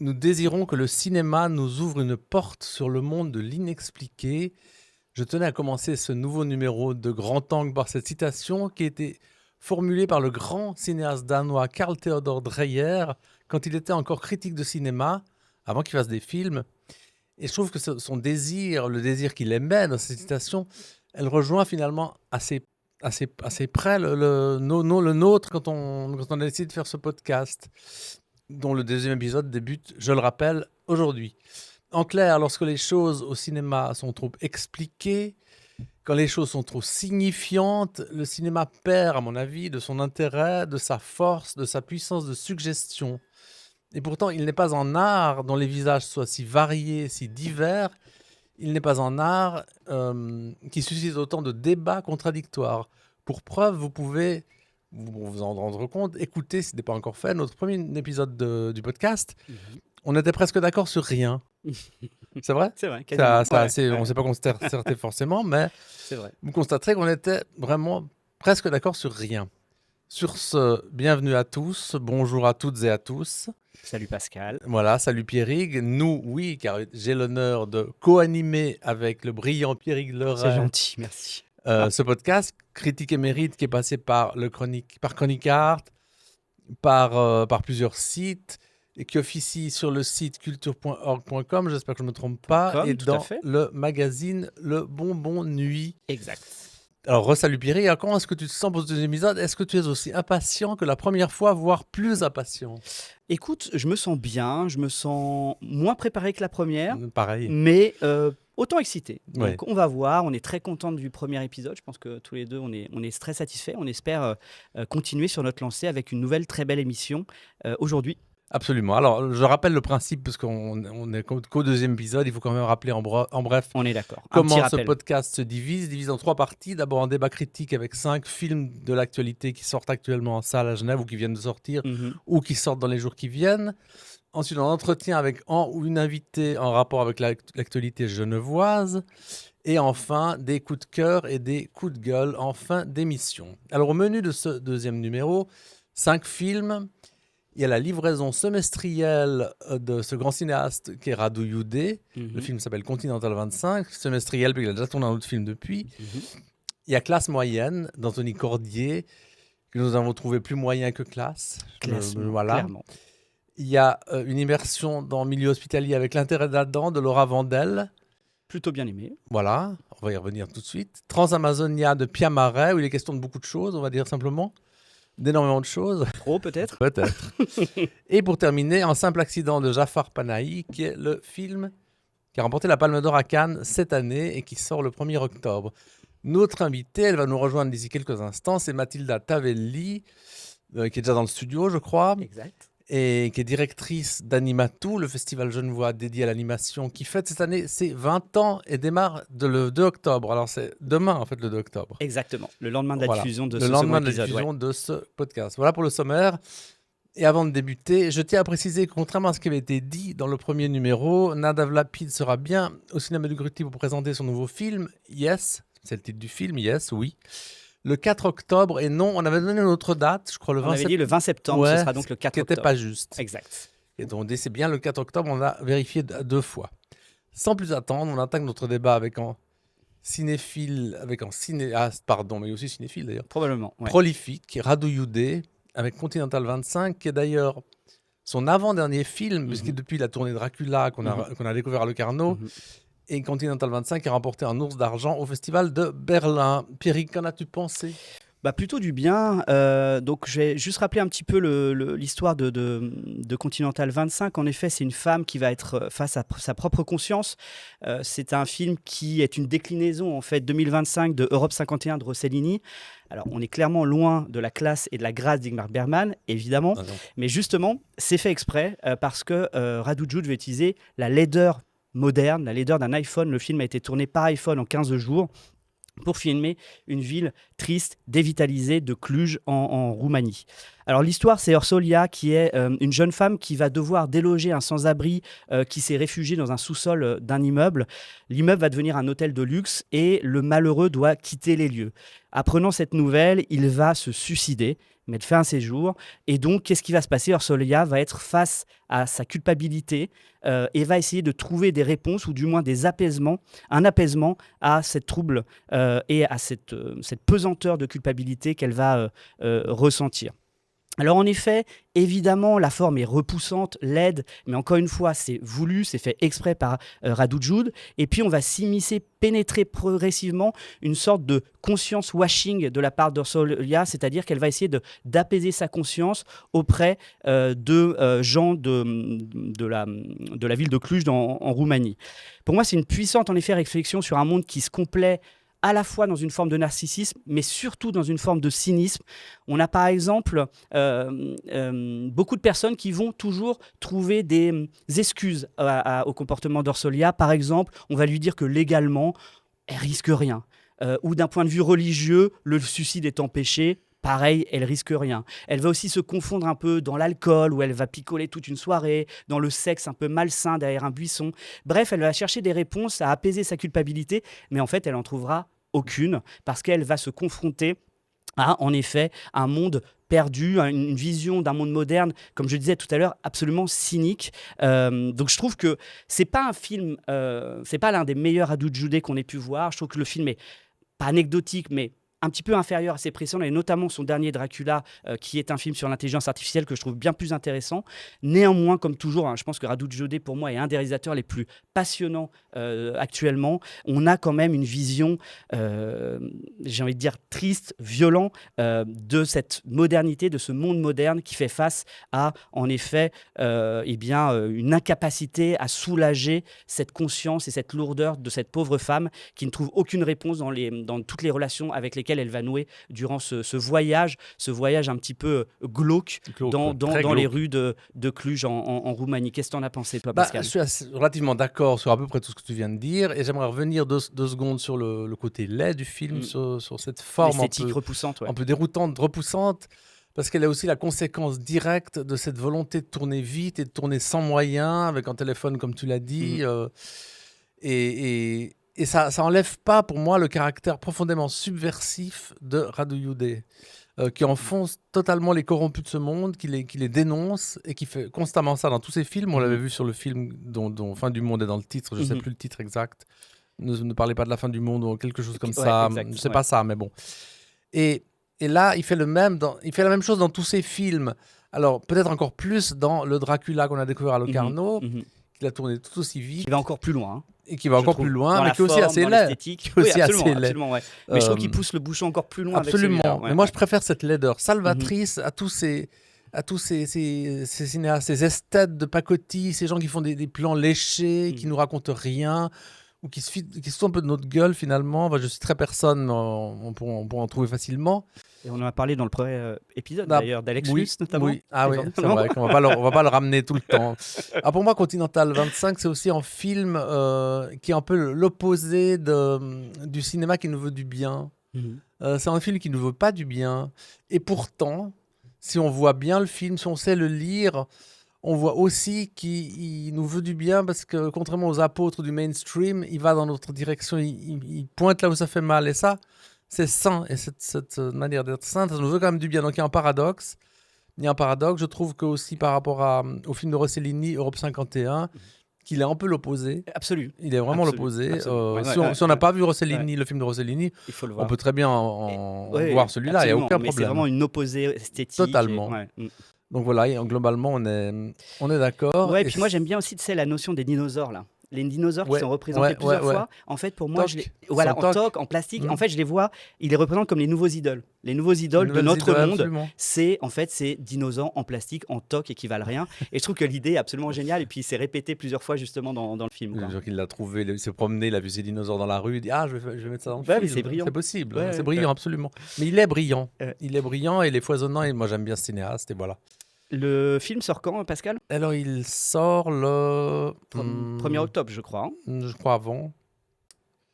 Nous désirons que le cinéma nous ouvre une porte sur le monde de l'inexpliqué. Je tenais à commencer ce nouveau numéro de Grand Angle par cette citation qui a été formulée par le grand cinéaste danois Carl Theodor Dreyer quand il était encore critique de cinéma, avant qu'il fasse des films. Et je trouve que son désir, le désir qu'il aimait dans cette citation, elle rejoint finalement assez près le nôtre quand on a décidé de faire ce podcast, dont le deuxième épisode débute, je le rappelle, aujourd'hui. En clair, lorsque les choses au cinéma sont trop expliquées, quand les choses sont trop signifiantes, le cinéma perd, à mon avis, de son intérêt, de sa force, de sa puissance de suggestion. Et pourtant, il n'est pas en art dont les visages soient si variés, si divers. Il n'est pas en art qui suscite autant de débats contradictoires. Pour preuve, vous pouvez vous en rendre compte, écoutez, ce n'est pas encore fait, notre premier épisode du podcast. On était presque d'accord sur rien. C'est vrai? C'est vrai, quasiment. On ne s'est pas concerté forcément, mais C'est vrai. vous constaterez qu'on était vraiment presque d'accord sur rien. Sur ce, bienvenue à tous, bonjour à toutes et à tous. Salut Pascal. Voilà, salut Pierrick. Nous, oui, car j'ai l'honneur de co-animer avec le brillant Pierrick Leray. C'est gentil, merci. Ce podcast, Critique et Mérite, qui est passé par Chronic Art, par plusieurs sites, et qui officie sur le site culture.org.com, j'espère que je ne me trompe pas, et dans le magazine Le Bonbon Nuit. Exact. Alors, re-salut Pierrick, alors comment est-ce que tu te sens pour ce deuxième épisode? Est-ce que tu es aussi impatient que la première fois, voire plus impatient? Écoute, je me sens bien, je me sens moins préparé que la première, Pareil. mais autant excité. Donc Ouais. on va voir, on est très content du premier épisode, je pense que tous les deux on est très satisfaits, on espère continuer sur notre lancée avec une nouvelle très belle émission aujourd'hui. Absolument. Alors, je rappelle le principe, parce qu'on est qu'au deuxième épisode, il faut quand même rappeler en bref On est d'accord. comment ce podcast se divise en 3 parties. D'abord, un débat critique avec 5 films de l'actualité qui sortent actuellement en salle à Genève ou qui viennent de sortir ou qui sortent dans les jours qui viennent. Ensuite, un entretien avec un ou une invitée en rapport avec l'actualité genevoise. Et enfin, des coups de cœur et des coups de gueule en fin d'émission. Alors, au menu de ce deuxième numéro, 5 films. Il y a la livraison semestrielle de ce grand cinéaste qui est Radu Jude. Le film s'appelle Continental 25. Semestriel, puis il a déjà tourné un autre film depuis. Il y a Classe moyenne d'Anthony Cordier, que nous avons trouvé plus moyen que Classe. Voilà. Clairement. Il y a une immersion dans le milieu hospitalier avec l'intérêt d'Adam de Laura Vandel. Plutôt bien aimé. Voilà, on va y revenir tout de suite. Transamazonia de Pia Marais, où il est question de beaucoup de choses, on va dire simplement. D'énormément de choses. Trop peut-être. Peut-être. Et pour terminer, Un simple accident de Jafar Panahi, qui est le film qui a remporté la Palme d'Or à Cannes cette année et qui sort le 1er octobre. Notre invitée, elle va nous rejoindre d'ici quelques instants, c'est Mathilda Tavelli, qui est déjà dans le studio, je crois. Exact. Et qui est directrice d'Animatou, le festival genevois dédié à l'animation, qui fête cette année ses 20 ans et démarre le 2 octobre. Alors c'est demain, en fait, le 2 octobre. Exactement, le lendemain de la diffusion de ce second épisode. Le lendemain de la diffusion de ce podcast. Voilà pour le sommaire. Et avant de débuter, je tiens à préciser que contrairement à ce qui avait été dit dans le premier numéro, Nadav Lapid sera bien au cinéma du Grutti pour présenter son nouveau film, Yes, c'est le titre du film, Yes, oui. Le 4 octobre, et non, on avait donné une autre date, je crois le 20 septembre. On avait dit le 20 septembre, ce sera donc le 4 octobre. Qui n'était pas juste. Exact. Et donc, c'est bien le 4 octobre, on l'a vérifié 2 fois. Sans plus attendre, on attaque notre débat avec un cinéphile, avec un cinéaste, pardon, mais aussi cinéphile d'ailleurs. Probablement, ouais. Prolifique, qui est Radu Jude, avec Continental 25, qui est d'ailleurs son avant-dernier film, puisque depuis la tournée Dracula qu'on a découvert à Locarno, et Continental 25 qui a remporté un ours d'argent au festival de Berlin. Pierrick, qu'en as-tu pensé ? Plutôt du bien. Donc, je vais juste rappeler un petit peu l'histoire de Continental 25. En effet, c'est une femme qui va être face à sa propre conscience. C'est un film qui est une déclinaison, en fait, 2025 de Europe 51 de Rossellini. Alors, on est clairement loin de la classe et de la grâce d'Ingmar Bergman, évidemment. Mais justement, c'est fait exprès parce que Radu Jude veut utiliser la laideur moderne, la laideur d'un iPhone. Le film a été tourné par iPhone en 15 jours pour filmer une ville triste, dévitalisée de Cluj en Roumanie. Alors l'histoire, c'est Orsolia qui est une jeune femme qui va devoir déloger un sans-abri qui s'est réfugié dans un sous-sol d'un immeuble. L'immeuble va devenir un hôtel de luxe et le malheureux doit quitter les lieux. Apprenant cette nouvelle, il va se suicider. mais elle fait un séjour. Et donc, qu'est-ce qui va se passer? Ursolia va être face à sa culpabilité et va essayer de trouver des réponses ou du moins un apaisement à cette trouble et à cette pesanteur de culpabilité qu'elle va ressentir. Alors en effet, évidemment, la forme est repoussante, laide, mais encore une fois, c'est voulu, c'est fait exprès par Radu Jude. Et puis on va s'immiscer, pénétrer progressivement une sorte de conscience washing de la part d'Ursolia, c'est-à-dire qu'elle va essayer d'apaiser sa conscience auprès de gens de la ville de Cluj en Roumanie. Pour moi, c'est une puissante en effet réflexion sur un monde qui se complaît à la fois dans une forme de narcissisme, mais surtout dans une forme de cynisme. On a par exemple beaucoup de personnes qui vont toujours trouver des excuses au comportement d'Ursolia. Par exemple, on va lui dire que légalement, elle risque rien. Ou d'un point de vue religieux, le suicide étant péché, pareil, elle risque rien. Elle va aussi se confondre un peu dans l'alcool, où elle va picoler toute une soirée, dans le sexe un peu malsain derrière un buisson. Bref, elle va chercher des réponses à apaiser sa culpabilité, mais en fait, elle n'en trouvera aucune, parce qu'elle va se confronter à, en effet, un monde perdu, une vision d'un monde moderne, comme je disais tout à l'heure, absolument cynique. Donc je trouve que c'est pas un film, c'est pas l'un des meilleurs Radu Jude qu'on ait pu voir. Je trouve que le film est pas anecdotique, mais un petit peu inférieur à ses précédents, et notamment son dernier Dracula, qui est un film sur l'intelligence artificielle que je trouve bien plus intéressant. Néanmoins, comme toujours, je pense que Radu Jude, pour moi, est un des réalisateurs les plus passionnants actuellement. On a quand même une vision, j'ai envie de dire, triste, violente, de cette modernité, de ce monde moderne qui fait face à, en effet, une incapacité à soulager cette conscience et cette lourdeur de cette pauvre femme qui ne trouve aucune réponse dans toutes les relations avec lesquelles elle va nouer durant ce voyage un petit peu glauque dans les rues de Cluj en Roumanie. Qu'est-ce que tu en as pensé, toi, Pascal? Je suis relativement d'accord sur à peu près tout ce que tu viens de dire, et j'aimerais revenir deux secondes sur le côté laid du film, sur cette forme repoussante, un peu déroutante, repoussante, parce qu'elle est aussi la conséquence directe de cette volonté de tourner vite et de tourner sans moyens, avec un téléphone, comme tu l'as dit, et ça n'enlève pas, pour moi, le caractère profondément subversif de Radu Jude, qui enfonce totalement les corrompus de ce monde, qui les dénonce, et qui fait constamment ça dans tous ses films. On l'avait vu sur le film dont Fin du monde est dans le titre, je ne sais plus le titre exact. Ne parlez pas de la fin du monde ou quelque chose comme ça. Exact, je ne sais pas ça, mais bon. Et là, il fait la même chose dans tous ses films. Alors, peut-être encore plus dans le Dracula qu'on a découvert à Locarno, qu'il a tourné tout aussi vite. Qui va encore plus loin. Et qui va encore plus loin, mais qui est aussi assez laid. Oui, absolument, ouais. Mais je trouve qu'il pousse le bouchon encore plus loin. Absolument. Mais moi, je préfère cette laideur salvatrice à tous ces cinéastes, ces esthètes de pacotille, ces gens qui font des plans léchés, qui nous racontent rien, ou qui se foutent un peu de notre gueule finalement. Enfin, je citerai personne, on pourra en trouver facilement. Et on en a parlé dans le premier épisode d'ailleurs, d'Alex Lutz notamment. Oui, c'est vrai qu'on va pas le ramener tout le temps. Alors pour moi, Continental 25, c'est aussi un film qui est un peu l'opposé du cinéma qui nous veut du bien. C'est un film qui ne nous veut pas du bien. Et pourtant, si on voit bien le film, si on sait le lire, on voit aussi qu'il nous veut du bien, parce que contrairement aux apôtres du mainstream, il va dans notre direction, il pointe là où ça fait mal. Et ça, c'est sain, et cette manière d'être sain, ça nous veut quand même du bien. Donc il y a un paradoxe. Je trouve que aussi par rapport au film de Rossellini, Europe 51, qu'il est un peu l'opposé. Absolu. Il est vraiment l'opposé. Si on n'a pas vu Rossellini, le film de Rossellini, il faut le voir. On peut très bien voir celui-là, il n'y a aucun problème. C'est vraiment une opposée esthétique. Totalement. Donc voilà, globalement, on est d'accord. Ouais, et puis moi j'aime bien aussi la notion des dinosaures là. Les dinosaures qui sont représentés plusieurs fois. En fait, pour moi, en toc, en plastique. En fait, je les vois, ils les représentent comme les nouveaux idoles. Les nouveaux idoles de notre monde, absolument. C'est ces dinosaures en plastique, en toc et qui valent rien. Et je trouve que l'idée est absolument géniale. Et puis, c'est répété plusieurs fois justement dans le film. Je veux dire qu'il l'a trouvé, il s'est promené, il a vu ces dinosaures dans la rue, il dit je vais mettre ça dans le film. Mais c'est brillant. C'est possible, c'est brillant, absolument. Mais il est brillant. Il est brillant et il est foisonnant. Et moi, j'aime bien ce cinéaste. Et voilà. Le film sort quand, Pascal? Alors, il sort le 1er octobre, je crois. Je crois avant.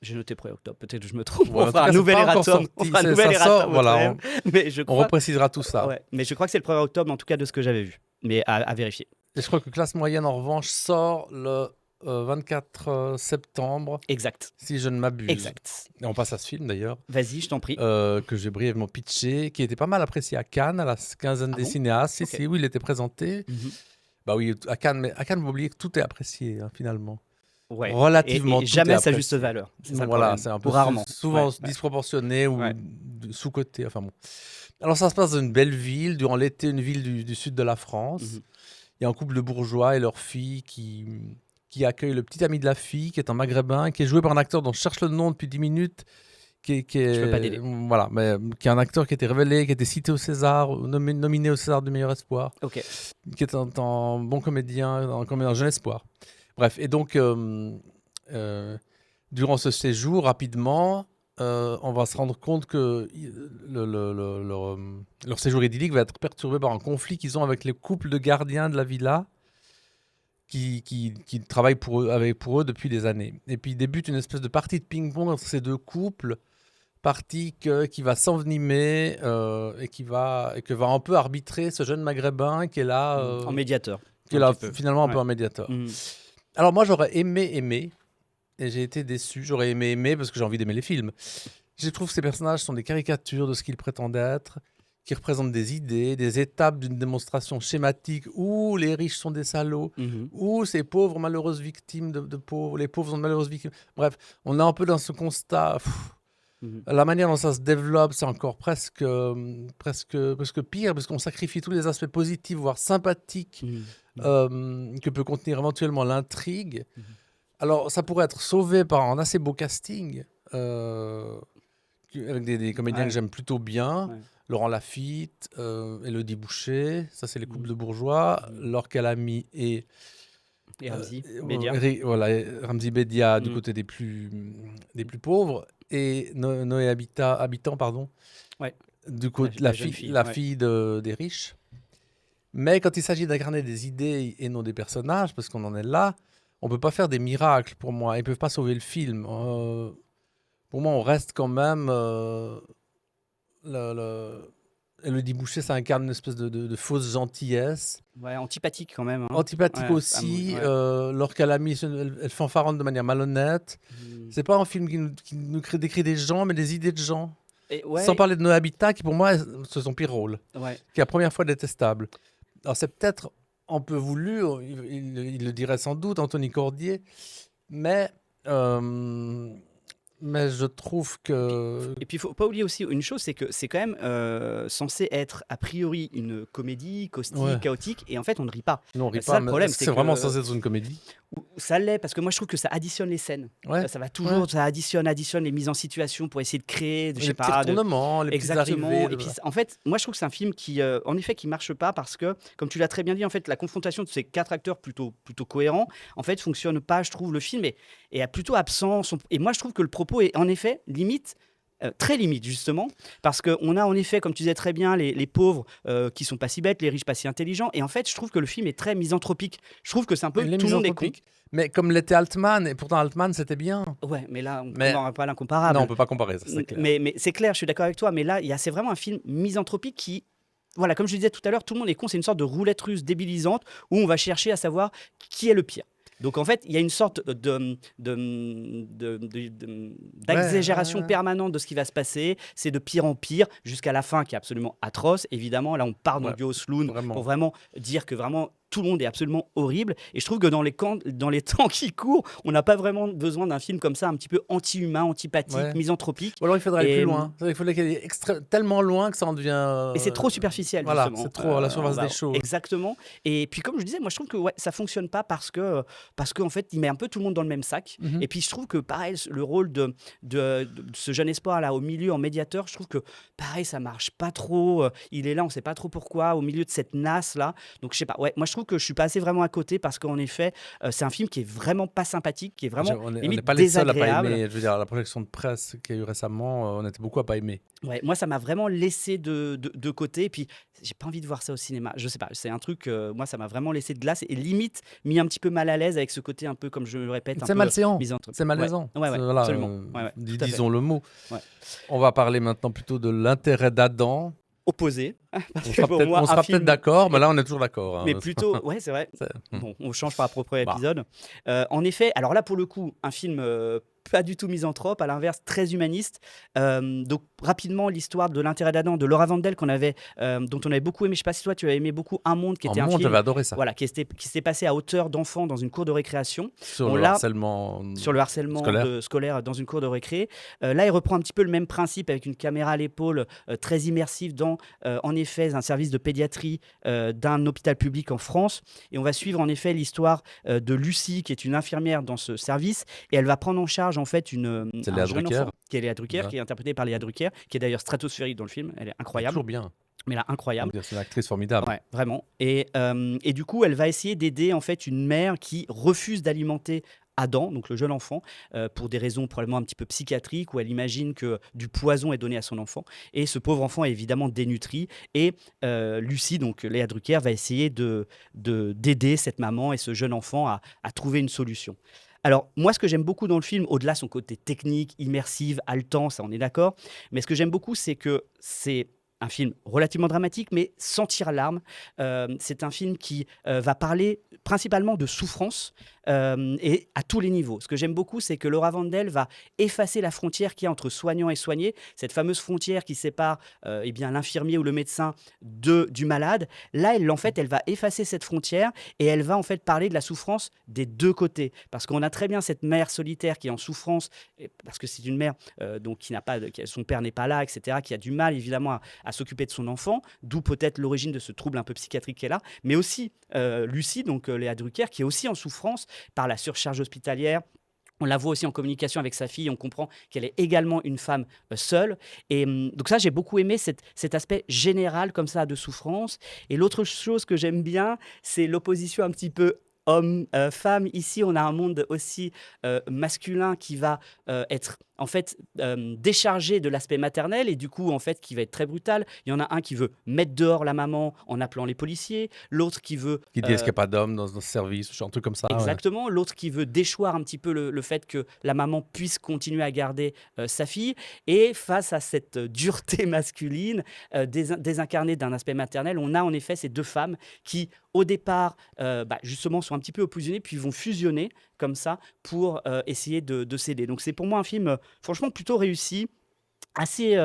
J'ai noté 1er octobre, peut-être que je me trompe. Ouais, on fera un nouvel erratum. Voilà, on reprécisera tout ça. Ouais, mais je crois que c'est le 1er octobre, en tout cas, de ce que j'avais vu. Mais à vérifier. Et je crois que Classe Moyenne, en revanche, sort le 24 septembre, Exact, si je ne m'abuse. exact. Et on passe à ce film d'ailleurs, Vas-y, je t'en prie. que j'ai brièvement pitché, qui était pas mal apprécié à Cannes, à la quinzaine Ah des bon? cinéastes. Ok. Si, oui, il était présenté. Mhm. Bah oui, à Cannes, mais à Cannes, vous oubliez que tout est apprécié, hein, finalement. Ouais. Relativement, Et tout est jamais à sa juste apprécié. valeur. C'est ça le Voilà, problème. c'est un peu Ou rarement. souvent Ouais, ouais, disproportionné ou ouais. sous-coté. Enfin bon. Alors ça se passe dans une belle ville, durant l'été, une ville du sud de la France. Mhm. Il y a un couple de bourgeois et leur fille qui accueille le petit ami de la fille, qui est un maghrébin, qui est joué par un acteur dont je cherche le nom depuis 10 minutes, Je peux pas t'aider. voilà, mais qui est un acteur qui a été révélé, qui a été cité au César, nominé au César du meilleur espoir, Ok. qui est un bon comédien, un jeune espoir. Bref, et donc, durant ce séjour, rapidement, on va se rendre compte que leur séjour idyllique va être perturbé par un conflit qu'ils ont avec les couples de gardiens de la villa qui travaillent pour eux depuis des années. Et puis débute une espèce de partie de ping-pong entre ces deux couples, partie qui va s'envenimer et que va un peu arbitrer ce jeune maghrébin qui est là, En médiateur. qui est Un là petit peu. finalement un peu Ouais. un médiateur. Mhm. Alors moi j'aurais aimé, et j'ai été déçu. J'aurais aimé parce que j'ai envie d'aimer les films. Je trouve que ces personnages sont des caricatures de ce qu'ils prétendent être, qui représentent des idées, des étapes d'une démonstration schématique où les riches sont des salauds, Mhm. où ces pauvres malheureuses victimes de pauvres, les pauvres sont de malheureuses victimes. Bref, on est un peu dans ce constat. Mhm. La manière dont ça se développe, c'est encore presque pire, parce qu'on sacrifie tous les aspects positifs, voire sympathiques, Mhm. que peut contenir éventuellement l'intrigue. Mhm. Alors, ça pourrait être sauvé par un assez beau casting, avec des comédiens Ouais. que j'aime plutôt bien. Ouais. Laurent Lafitte, Élodie Boucher, ça c'est les couples Mhm. de bourgeois. Mhm. Laure Calamy et Et Ramzi, euh, Bédia. voilà, Ramzi Bedia du Mhm. côté des plus pauvres. Et Noé Habitant, pardon, Ouais. du côté La jeune fille. la Ouais. fille des riches. Mais quand il s'agit d'incarner des idées et non des personnages, parce qu'on en est là, on peut pas faire des miracles pour moi. Ils peuvent pas sauver le film. Pour moi, on reste quand même. Élodie Boucher, ça incarne une espèce de fausse gentillesse. Ouais, antipathique quand même. Hein. Antipathique Ouais. aussi. Ouais. Laure Calamy, elle fanfaronne de manière malhonnête. Mhm. C'est pas un film qui nous décrit des gens, mais des idées de gens. Et Sans ouais. parler de nos habitats, qui pour moi, c'est son pire rôle. Ouais. Qui est la première fois détestable. Alors c'est peut-être un peu voulu, il le dirait sans doute, Anthony Cordier, mais je trouve que... Et puis, il faut pas oublier aussi une chose, c'est que c'est quand même censé être a priori une comédie caustique, Ouais. chaotique, et en fait, on ne rit pas. Non, on rit C'est ça pas, le mais problème, est-ce que c'est c'est vraiment que censé être une comédie? ça l'est, parce que moi, je trouve que ça additionne les scènes. Ouais, Ça va toujours, ouais. ça additionne les mises en situation pour essayer de créer, je Les sais petits pas, retournements, les petites exactement. arrivées. Et puis, en fait, moi, je trouve que c'est un film qui, en effet, qui marche pas parce que, comme tu l'as très bien dit, en fait, la confrontation de ces quatre acteurs plutôt cohérents, en fait, fonctionne pas. Je trouve le film est plutôt absent. Et moi, je trouve que le propos est, en effet, limite. Très limite justement, parce qu'on a en effet, comme tu disais très bien, les pauvres qui sont pas si bêtes, les riches pas si intelligents, et en fait je trouve que le film est très misanthropique. Je trouve que c'est un peu Les tout le monde est con. misanthropiques. Mais comme l'était Altman, et pourtant Altman c'était bien. Ouais, mais là on Mais- n'aura pas l'incomparable. Non, on peut pas comparer, ça c'est clair. Mais c'est clair, je suis d'accord avec toi, mais là c'est vraiment un film misanthropique qui, voilà, comme je disais tout à l'heure, tout le monde est con, c'est une sorte de roulette russe débilisante où on va chercher à savoir qui est le pire. Donc en fait, il y a une sorte d'exagération Ouais. permanente de ce qui va se passer. C'est de pire en pire jusqu'à la fin qui est absolument atroce. Évidemment, là on part dans Ouais, du Osloon vraiment. pour vraiment dire que vraiment tout le monde est absolument horrible. Et je trouve que dans les temps qui courent, on n'a pas vraiment besoin d'un film comme ça, un petit peu anti-humain, antipathique, Ouais. misanthropique. Ou alors il faudrait aller Et- plus loin. Il faudrait qu'elle aille tellement loin que ça en devient... Et c'est trop superficiel, Voilà, justement. c'est trop à la surface on va- des choses. Exactement. Et puis, comme je disais, moi, je trouve que ouais, ça fonctionne pas parce qu'en fait, il met un peu tout le monde dans le même sac. Mhm. Et puis, je trouve que, pareil, le rôle de ce jeune espoir, là, au milieu, en médiateur, je trouve que, pareil, ça marche pas trop. Il est là, on sait pas trop pourquoi, au milieu de cette nasse, là. Donc, je sais pas. Ouais, moi, je trouve que je suis passé vraiment à côté parce qu'en effet, c'est un film qui est vraiment pas sympathique, qui est vraiment On n'est limite pas les seuls à pas désagréable. aimer. Je veux dire, la projection de presse qu'il y a eu récemment, on était beaucoup à pas aimer. Ouais, moi, ça m'a vraiment laissé de côté. Et puis, j'ai pas envie de voir ça au cinéma. Je sais pas, c'est un truc, moi, ça m'a vraiment laissé de glace et limite mis un petit peu mal à l'aise avec ce côté un peu, comme je le répète, un C'est peu malséant. misanthrope. C'est malaisant. Ouais, Voilà, absolument. Ouais, tout à fait. disons le mot. Ouais. On va parler maintenant plutôt de l'intérêt d'Adam. opposé. On Parce que sera pour peut-être moi, on un sera peut-être film d'accord, mais là, on est toujours d'accord, mais hein. plutôt ouais, c'est vrai. C'est Bon, on change par rapport au premier bah, épisode. En effet, alors là, pour le coup, un film, pas du tout misanthrope, à l'inverse, très humaniste. Donc rapidement, l'histoire de L'intérêt d'Adam de Laura Vandel dont on avait beaucoup aimé. Je sais pas si toi, tu as aimé beaucoup Un monde, qui en était un monde, j'avais film, adoré ça. voilà, qui s'était passé à hauteur d'enfant dans une cour de récréation. Sur Bon le là, harcèlement, sur le harcèlement scolaire. scolaire dans une cour de récré. Là, il reprend un petit peu le même principe avec une caméra à l'épaule, très immersive dans, en effet, un service de pédiatrie d'un hôpital public en France. Et on va suivre en effet l'histoire de Lucie, qui est une infirmière dans ce service, et elle va prendre en charge en fait C'est un Léa jeune Drucker. enfant, qui est Léa Drucker, Ouais. qui est interprétée par Léa Drucker, qui est d'ailleurs stratosphérique dans le film. Elle est Elle est incroyable, toujours bien. mais là, incroyable. C'est une actrice formidable. Ouais, vraiment. Et du coup, elle va essayer d'aider en fait une mère qui refuse d'alimenter Adam, donc le jeune enfant, pour des raisons probablement un petit peu psychiatriques, où elle imagine que du poison est donné à son enfant. Et ce pauvre enfant est évidemment dénutri. Et Lucie, donc Léa Drucker, va essayer d'aider cette maman et ce jeune enfant à trouver une solution. Alors, moi, ce que j'aime beaucoup dans le film, au-delà de son côté technique, immersif, haletant, ça on est d'accord, mais ce que j'aime beaucoup, c'est que c'est un film relativement dramatique, mais sans tir à larmes. C'est un film qui va parler principalement de souffrance et à tous les niveaux. Ce que j'aime beaucoup, c'est que Laura Vandel va effacer la frontière qu'il y a entre soignant et soigné, cette fameuse frontière qui sépare eh bien, l'infirmier ou le médecin du malade. Là, en fait, elle va effacer cette frontière et elle va en fait parler de la souffrance des deux côtés. Parce qu'on a très bien cette mère solitaire qui est en souffrance, parce que c'est une mère donc qui n'a pas, son père n'est pas là, etc., qui a du mal évidemment à s'occuper de son enfant, d'où peut-être l'origine de ce trouble un peu psychiatrique qu'elle a, mais aussi Lucie, donc Léa Drucker, qui est aussi en souffrance par la surcharge hospitalière. On la voit aussi en communication avec sa fille, on comprend qu'elle est également une femme seule. Et donc ça, j'ai beaucoup aimé cet aspect général comme ça de souffrance. Et l'autre chose que j'aime bien, c'est l'opposition un petit peu homme-femme. Ici, on a un monde aussi masculin qui va être en fait déchargé de l'aspect maternel et du coup en fait qui va être très brutal. Il y en a un qui veut mettre dehors la maman en appelant les policiers, l'autre qui veut Qui dit est-ce qu'il n'y a pas d'homme dans ce service, genre un truc comme ça. Ouais. exactement, l'autre qui veut déchoir un petit peu le fait que la maman puisse continuer à garder sa fille. Et face à cette dureté masculine désincarnée d'un aspect maternel, on a en effet ces deux femmes qui, au départ, justement, sont un petit peu oppositionnées, puis vont fusionner comme ça pour essayer de s'aider. Donc c'est pour moi un film, franchement, plutôt réussi. Assez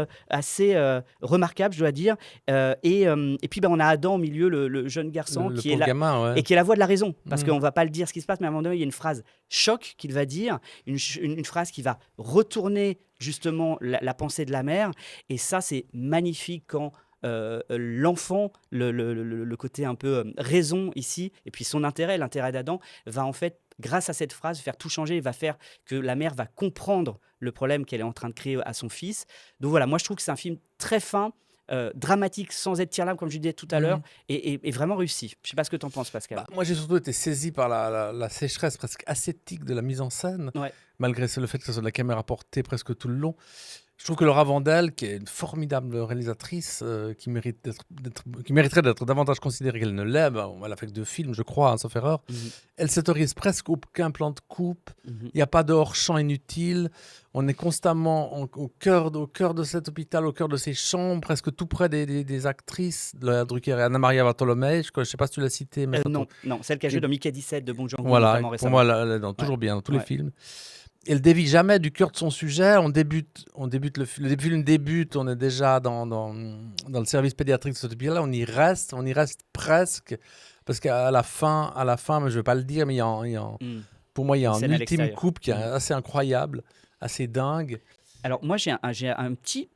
remarquable, je dois dire. Et puis, on a Adam au milieu, le jeune garçon, Le qui est pauvre là gamin, ouais. et qui est la voix de la raison. Parce Mm. qu'on ne va pas le dire ce qui se passe, mais à un moment donné, il y a une phrase choc qu'il va dire, une phrase qui va retourner justement la pensée de la mère. Et ça, c'est magnifique quand l'enfant, le côté un peu raison ici, et puis son intérêt, l'intérêt d'Adam, va en fait, grâce à cette phrase, faire tout changer, et va faire que la mère va comprendre le problème qu'elle est en train de créer à son fils. Donc voilà, moi je trouve que c'est un film très fin, dramatique, sans être tire-larme, comme je disais tout à l'heure, Mm. et vraiment réussi. Je sais pas ce que tu en penses, Pascal. Moi, j'ai surtout été saisi par la sécheresse presque ascétique de la mise en scène, Ouais. malgré le fait que ce soit de la caméra portée presque tout le long. Je trouve que Laura Vandel, qui est une formidable réalisatrice, qui mériterait d'être davantage considérée qu'elle ne l'est, elle a fait que 2 films, je crois, hein, sauf erreur. Mhm. Elle s'autorise presque aucun plan de coupe. Mhm. Il n'y a pas de hors-champ inutile. On est constamment au cœur de cet hôpital, au cœur de ces chambres, presque tout près des actrices, Léa Drucker et Anna-Maria Bartolomei. Je ne sais pas si tu l'as citée, mais Non, celle qui a joué dans Mickey 17 de Bong Joon-ho, voilà, notamment pour récemment. moi, elle est toujours bien dans tous les Ouais. films. Elle dévie jamais du cœur de son sujet. On débute le film débute, on est déjà dans le service pédiatrique de cet hôpital-là. On y reste presque, parce qu'à la fin, mais je vais pas le dire, mais Mm. pour moi, il y a Une un scène à ultime l'extérieur. couple qui est assez incroyable, assez dingue. Alors moi j'ai un petit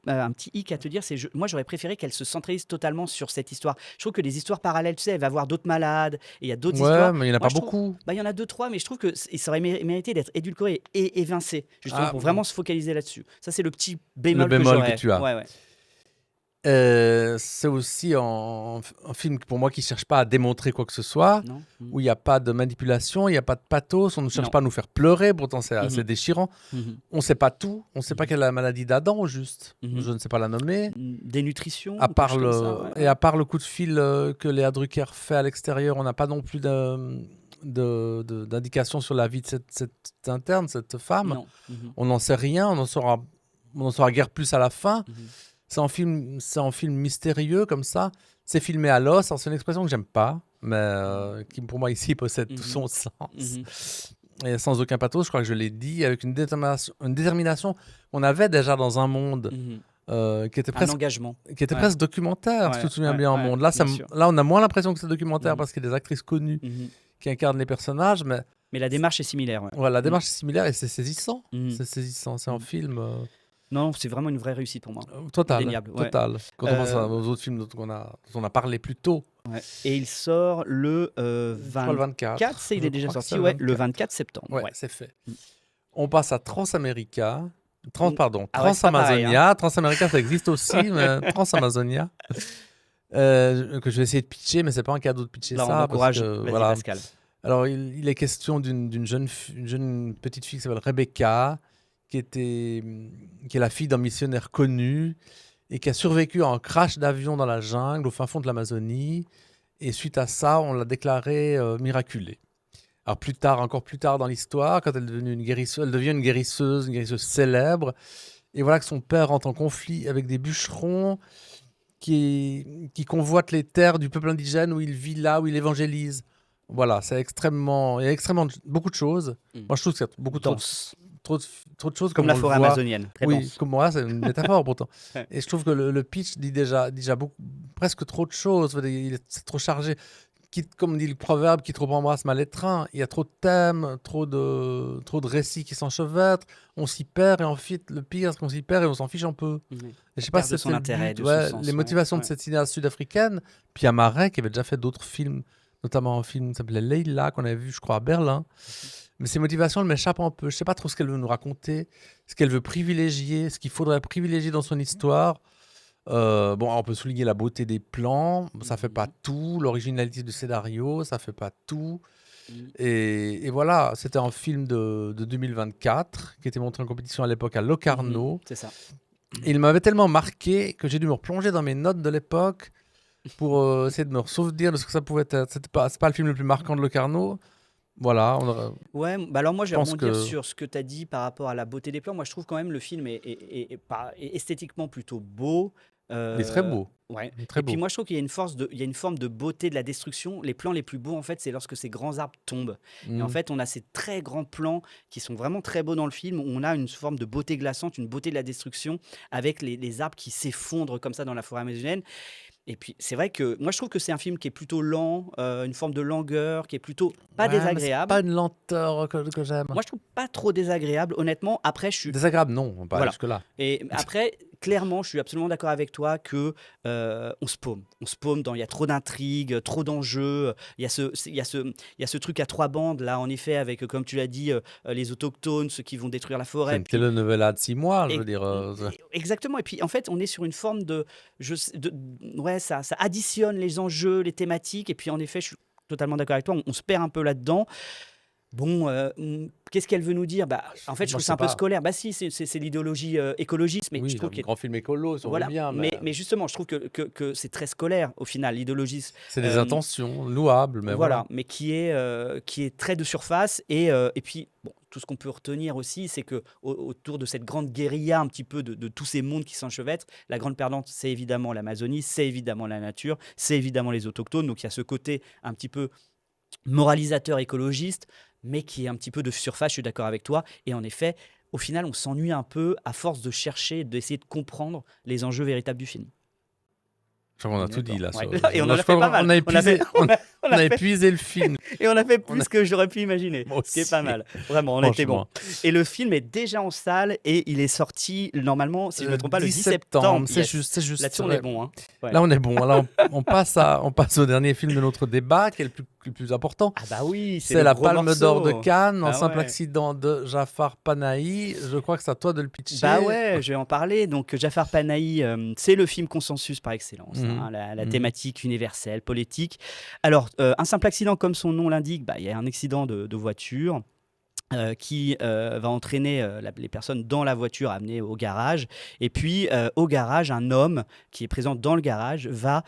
hic à te dire, moi j'aurais préféré qu'elle se centralise totalement sur cette histoire. Je trouve que les histoires parallèles, tu sais, elle va voir d'autres malades, et il y a d'autres Ouais, histoires. mais il n'y en a Moi, pas je trouve- beaucoup. Il y en a 2-3, mais je trouve que ça aurait mérité d'être édulcoré et évincé, justement, Ah, pour vraiment se focaliser là-dessus. Ça c'est le petit Le bémol que bémol j'aurais. que tu as. Ouais. C'est aussi un film pour moi qui ne cherche pas à démontrer quoi que ce soit, Non. où il n'y a pas de manipulation, il n'y a pas de pathos, on ne cherche Non. pas à nous faire pleurer, pourtant c'est assez Mhm. déchirant. Mhm. On ne sait pas tout, on ne sait pas quelle est la maladie d'Adam au juste, Mhm. je ne sais pas la nommer. Dénutrition, À quelque part chose comme ça, ouais. et à part le coup de fil que Léa Drucker fait à l'extérieur, on n'a pas non plus d'indication sur la vie de cette interne, cette femme. Non. Mhm. On n'en sait rien, on n'en saura guère plus à la fin. Mhm. c'est en film mystérieux comme ça. C'est filmé à l'os. Alors, c'est une expression que j'aime pas, mais qui pour moi ici possède tout son sens. Mhm. Et sans aucun pathos, je crois que je l'ai dit, avec une détermination qu'on avait déjà dans un monde Mhm. qui était Un presque, engagement. qui était Ouais. presque documentaire, si tu Ouais, te souviens ouais, bien, en ouais, monde. Là, bien sûr. là, on a moins l'impression que c'est documentaire Mhm. parce qu'il y a des actrices connues Mhm. qui incarnent les personnages, mais Mais la démarche est similaire. Ouais. voilà, la démarche est similaire et c'est saisissant. Mhm. C'est saisissant, c'est un Mhm. film Non, c'est vraiment une vraie réussite pour moi. total. Indéniable. Ouais. Total. Quand on pense Euh, aux autres films dont on a parlé plus tôt, ouais. Et il sort le je crois le 24, 24. c'est, il Je est déjà crois que sorti, c'est ouais, le 24. 24 septembre. Ouais, Ouais. c'est fait. Mm. On passe à Transamerica. Pardon, Ah ouais, c'est pas pareil, hein. Transamazonia. Transamerica, ça existe aussi, mais Transamazonia. Que je vais essayer de pitcher, mais c'est pas un cadeau de pitcher Là, on ça. Parce encourage. que, Vas-y, voilà. Pascal. Alors, il est question d'une jeune petite fille qui s'appelle Rebecca, qui est la fille d'un missionnaire connu et qui a survécu à un crash d'avion dans la jungle au fin fond de l'Amazonie. Et suite à ça, on l'a déclarée miraculée. Alors encore plus tard dans l'histoire, quand elle devient une guérisseuse célèbre. Et voilà que son père rentre en conflit avec des bûcherons qui convoitent les terres du peuple indigène où il vit là, où il évangélise. Voilà, il y a extrêmement beaucoup de choses. Mm. Moi, je trouve qu'il y a beaucoup Dense. trop de choses Comme comme la on le forêt voit. amazonienne. Très Oui, dense. comme moi, c'est une métaphore pourtant. Ouais. Et je trouve que le pitch dit déjà presque trop de choses. C'est trop chargé. Comme dit le proverbe, qui trop embrasse mal étreint. Il y a trop de thèmes, trop de récits qui s'enchevêtrent. On s'y perd et en fait, le pire, c'est qu'on s'y perd et on s'en fiche un peu. Mhm. Et je sais La pas perte si de c'était son le intérêt, but, de son sens, les ouais, motivations de ouais. cette cinéaste sud-africaine. Puis il y a Marais qui avait déjà fait d'autres films, notamment un film qui s'appelait Leila, qu'on avait vu, je crois, à Berlin. Mais ses motivations, elles m'échappent un peu. Je sais pas trop ce qu'elle veut nous raconter, ce qu'elle veut privilégier, ce qu'il faudrait privilégier dans son histoire. Bon, on peut souligner la beauté des plans, ça fait pas tout. L'originalité du scénario, ça fait pas tout. Mhm. Et voilà, c'était un film de 2024 qui était montré en compétition à l'époque à Locarno. C'est ça. Et il m'avait tellement marqué que j'ai dû me replonger dans mes notes de l'époque pour essayer de me souvenir de ce que ça pouvait être. C'est pas le film le plus marquant de Locarno. Voilà, Ouais, bah alors moi je vais pense rebondir que sur ce que tu as dit par rapport à la beauté des plans. Moi je trouve quand même le film est esthétiquement plutôt beau. il est très beau. Ouais. Il est très Et puis beau. moi je trouve qu'il y a il y a une forme de beauté de la destruction. Les plans les plus beaux en fait c'est lorsque ces grands arbres tombent. Et en Mm. fait on a ces très grands plans qui sont vraiment très beaux dans le film où on a une forme de beauté glaçante, une beauté de la destruction avec les arbres qui s'effondrent comme ça dans la forêt amazonienne. Et puis, c'est vrai que moi, je trouve que c'est un film qui est plutôt lent, une forme de langueur, qui est plutôt pas Ouais, mais c'est désagréable. pas une lenteur que j'aime. Moi, je trouve pas trop désagréable, honnêtement. Après, je suis. Désagréable, non, on va pas aller Voilà. jusque-là. Et après, clairement, je suis absolument d'accord avec toi que on se paume. On se paume dans. Il y a trop d'intrigues, trop d'enjeux. Il y a il y a ce truc à trois bandes, là, en effet, avec, comme tu l'as dit, les autochtones, ceux qui vont détruire la C'est forêt. une Puis, telenovela de 6 mois, je et- veux dire. exactement. Et puis, en fait, on est sur une forme ouais, ça additionne les enjeux, les thématiques. Et puis, en effet, je suis totalement d'accord avec toi. On se perd un peu là-dedans. Bon, qu'est-ce qu'elle veut nous dire? Bah, en fait, je Moi, trouve je c'est un sais peu pas. scolaire. Bah si, c'est l'idéologie écologiste, mais je Oui, trouve un que grand film écolo, si on veut voilà. bien, Mais justement, je trouve que c'est très scolaire au final, l'idéologie. c'est des Euh, intentions louables, mais voilà, voilà. mais qui est très de surface. Et puis, bon, tout ce qu'on peut retenir aussi, c'est que autour de cette grande guérilla, un petit peu de tous ces mondes qui s'enchevêtrent, la grande perdante, c'est évidemment l'Amazonie, c'est évidemment la nature, c'est évidemment les autochtones. Donc il y a ce côté un petit peu moralisateur écologiste, mais qui est un petit peu de surface, je suis d'accord avec toi. Et en effet, au final, on s'ennuie un peu à force de chercher, d'essayer de comprendre les enjeux véritables du film. Je crois qu'on On a est tout dit là. d'accord. sur- Ouais. Et on en je a fait crois pas qu'on- mal. On a épuisé, on on a a fait- épuisé le film. et on a fait on plus a- que j'aurais pu imaginer. Moi Ce qui est pas aussi. mal. Vraiment, on était bon. Franchement. Et le film est déjà en salle et il est sorti normalement, si je ne me trompe pas, le 10 septembre. septembre. C'est Yes. juste, c'est juste. Là-dessus, on ouais. est bon. Hein. Ouais. Là, on est bon. Là, on passe au dernier film de notre débat, qui est le plus important. Ah bah oui, c'est C'est le la gros Palme d'Or de morceau. Cannes, un Ah simple ouais. accident de Jafar Panahi. Je crois que c'est à toi de le pitcher. Bah ouais, je vais en parler. Donc Jafar Panahi, c'est le film consensus par excellence, Mhm. hein, la Mhm. thématique universelle, politique. Alors, un simple accident, comme son nom l'indique, bah, il y a un accident de voiture. qui va entraîner les personnes dans la voiture amenées au garage. Et puis, au garage, un homme qui est présent dans le garage va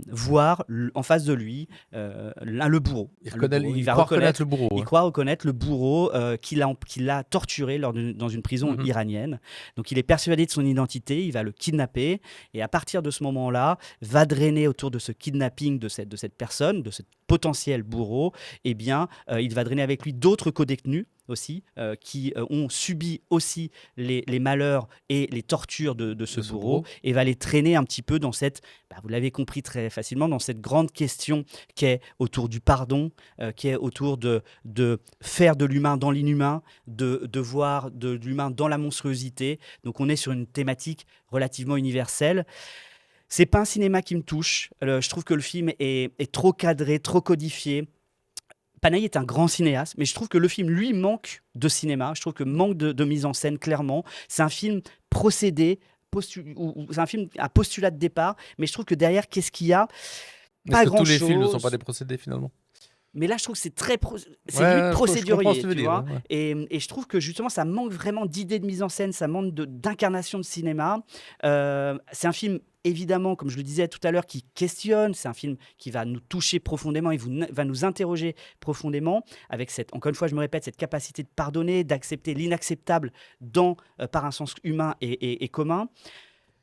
voir en face de lui le bourreau. Il va croit reconnaître le bourreau. Il croit reconnaître le bourreau qui l'a torturé dans une prison Mhm. iranienne. Donc, il est persuadé de son identité, il va le kidnapper. Et à partir de ce moment-là, va drainer autour de ce kidnapping de cette personne, de ce potentiel bourreau, eh bien, il va drainer avec lui d'autres codétenus aussi, qui ont subi aussi les malheurs et les tortures de ce bourreau, et va les traîner un petit peu dans cette, vous l'avez compris très facilement, dans cette grande question qui est autour du pardon, qui est autour de faire de l'humain dans l'inhumain, de voir de l'humain dans la monstruosité. Donc on est sur une thématique relativement universelle. C'est pas un cinéma qui me touche. Je trouve que le film est trop cadré, trop codifié. Panahi est un grand cinéaste, mais je trouve que le film, lui, manque de cinéma. Je trouve que manque de mise en scène, clairement. C'est un film procédé, c'est un film à postulat de départ, mais je trouve que derrière, qu'est-ce qu'il y a? Pas grand-chose. Tous les films ne sont pas des procédés, finalement. Mais là, je trouve que c'est limite procédurier, tu vois. Ouais. Et je trouve que justement, ça manque vraiment d'idées de mise en scène, ça manque d'incarnation de cinéma. C'est un film, évidemment, comme je le disais tout à l'heure, qui questionne. C'est un film qui va nous toucher profondément, va nous interroger profondément, avec encore une fois, je me répète, cette capacité de pardonner, d'accepter l'inacceptable par un sens humain et commun.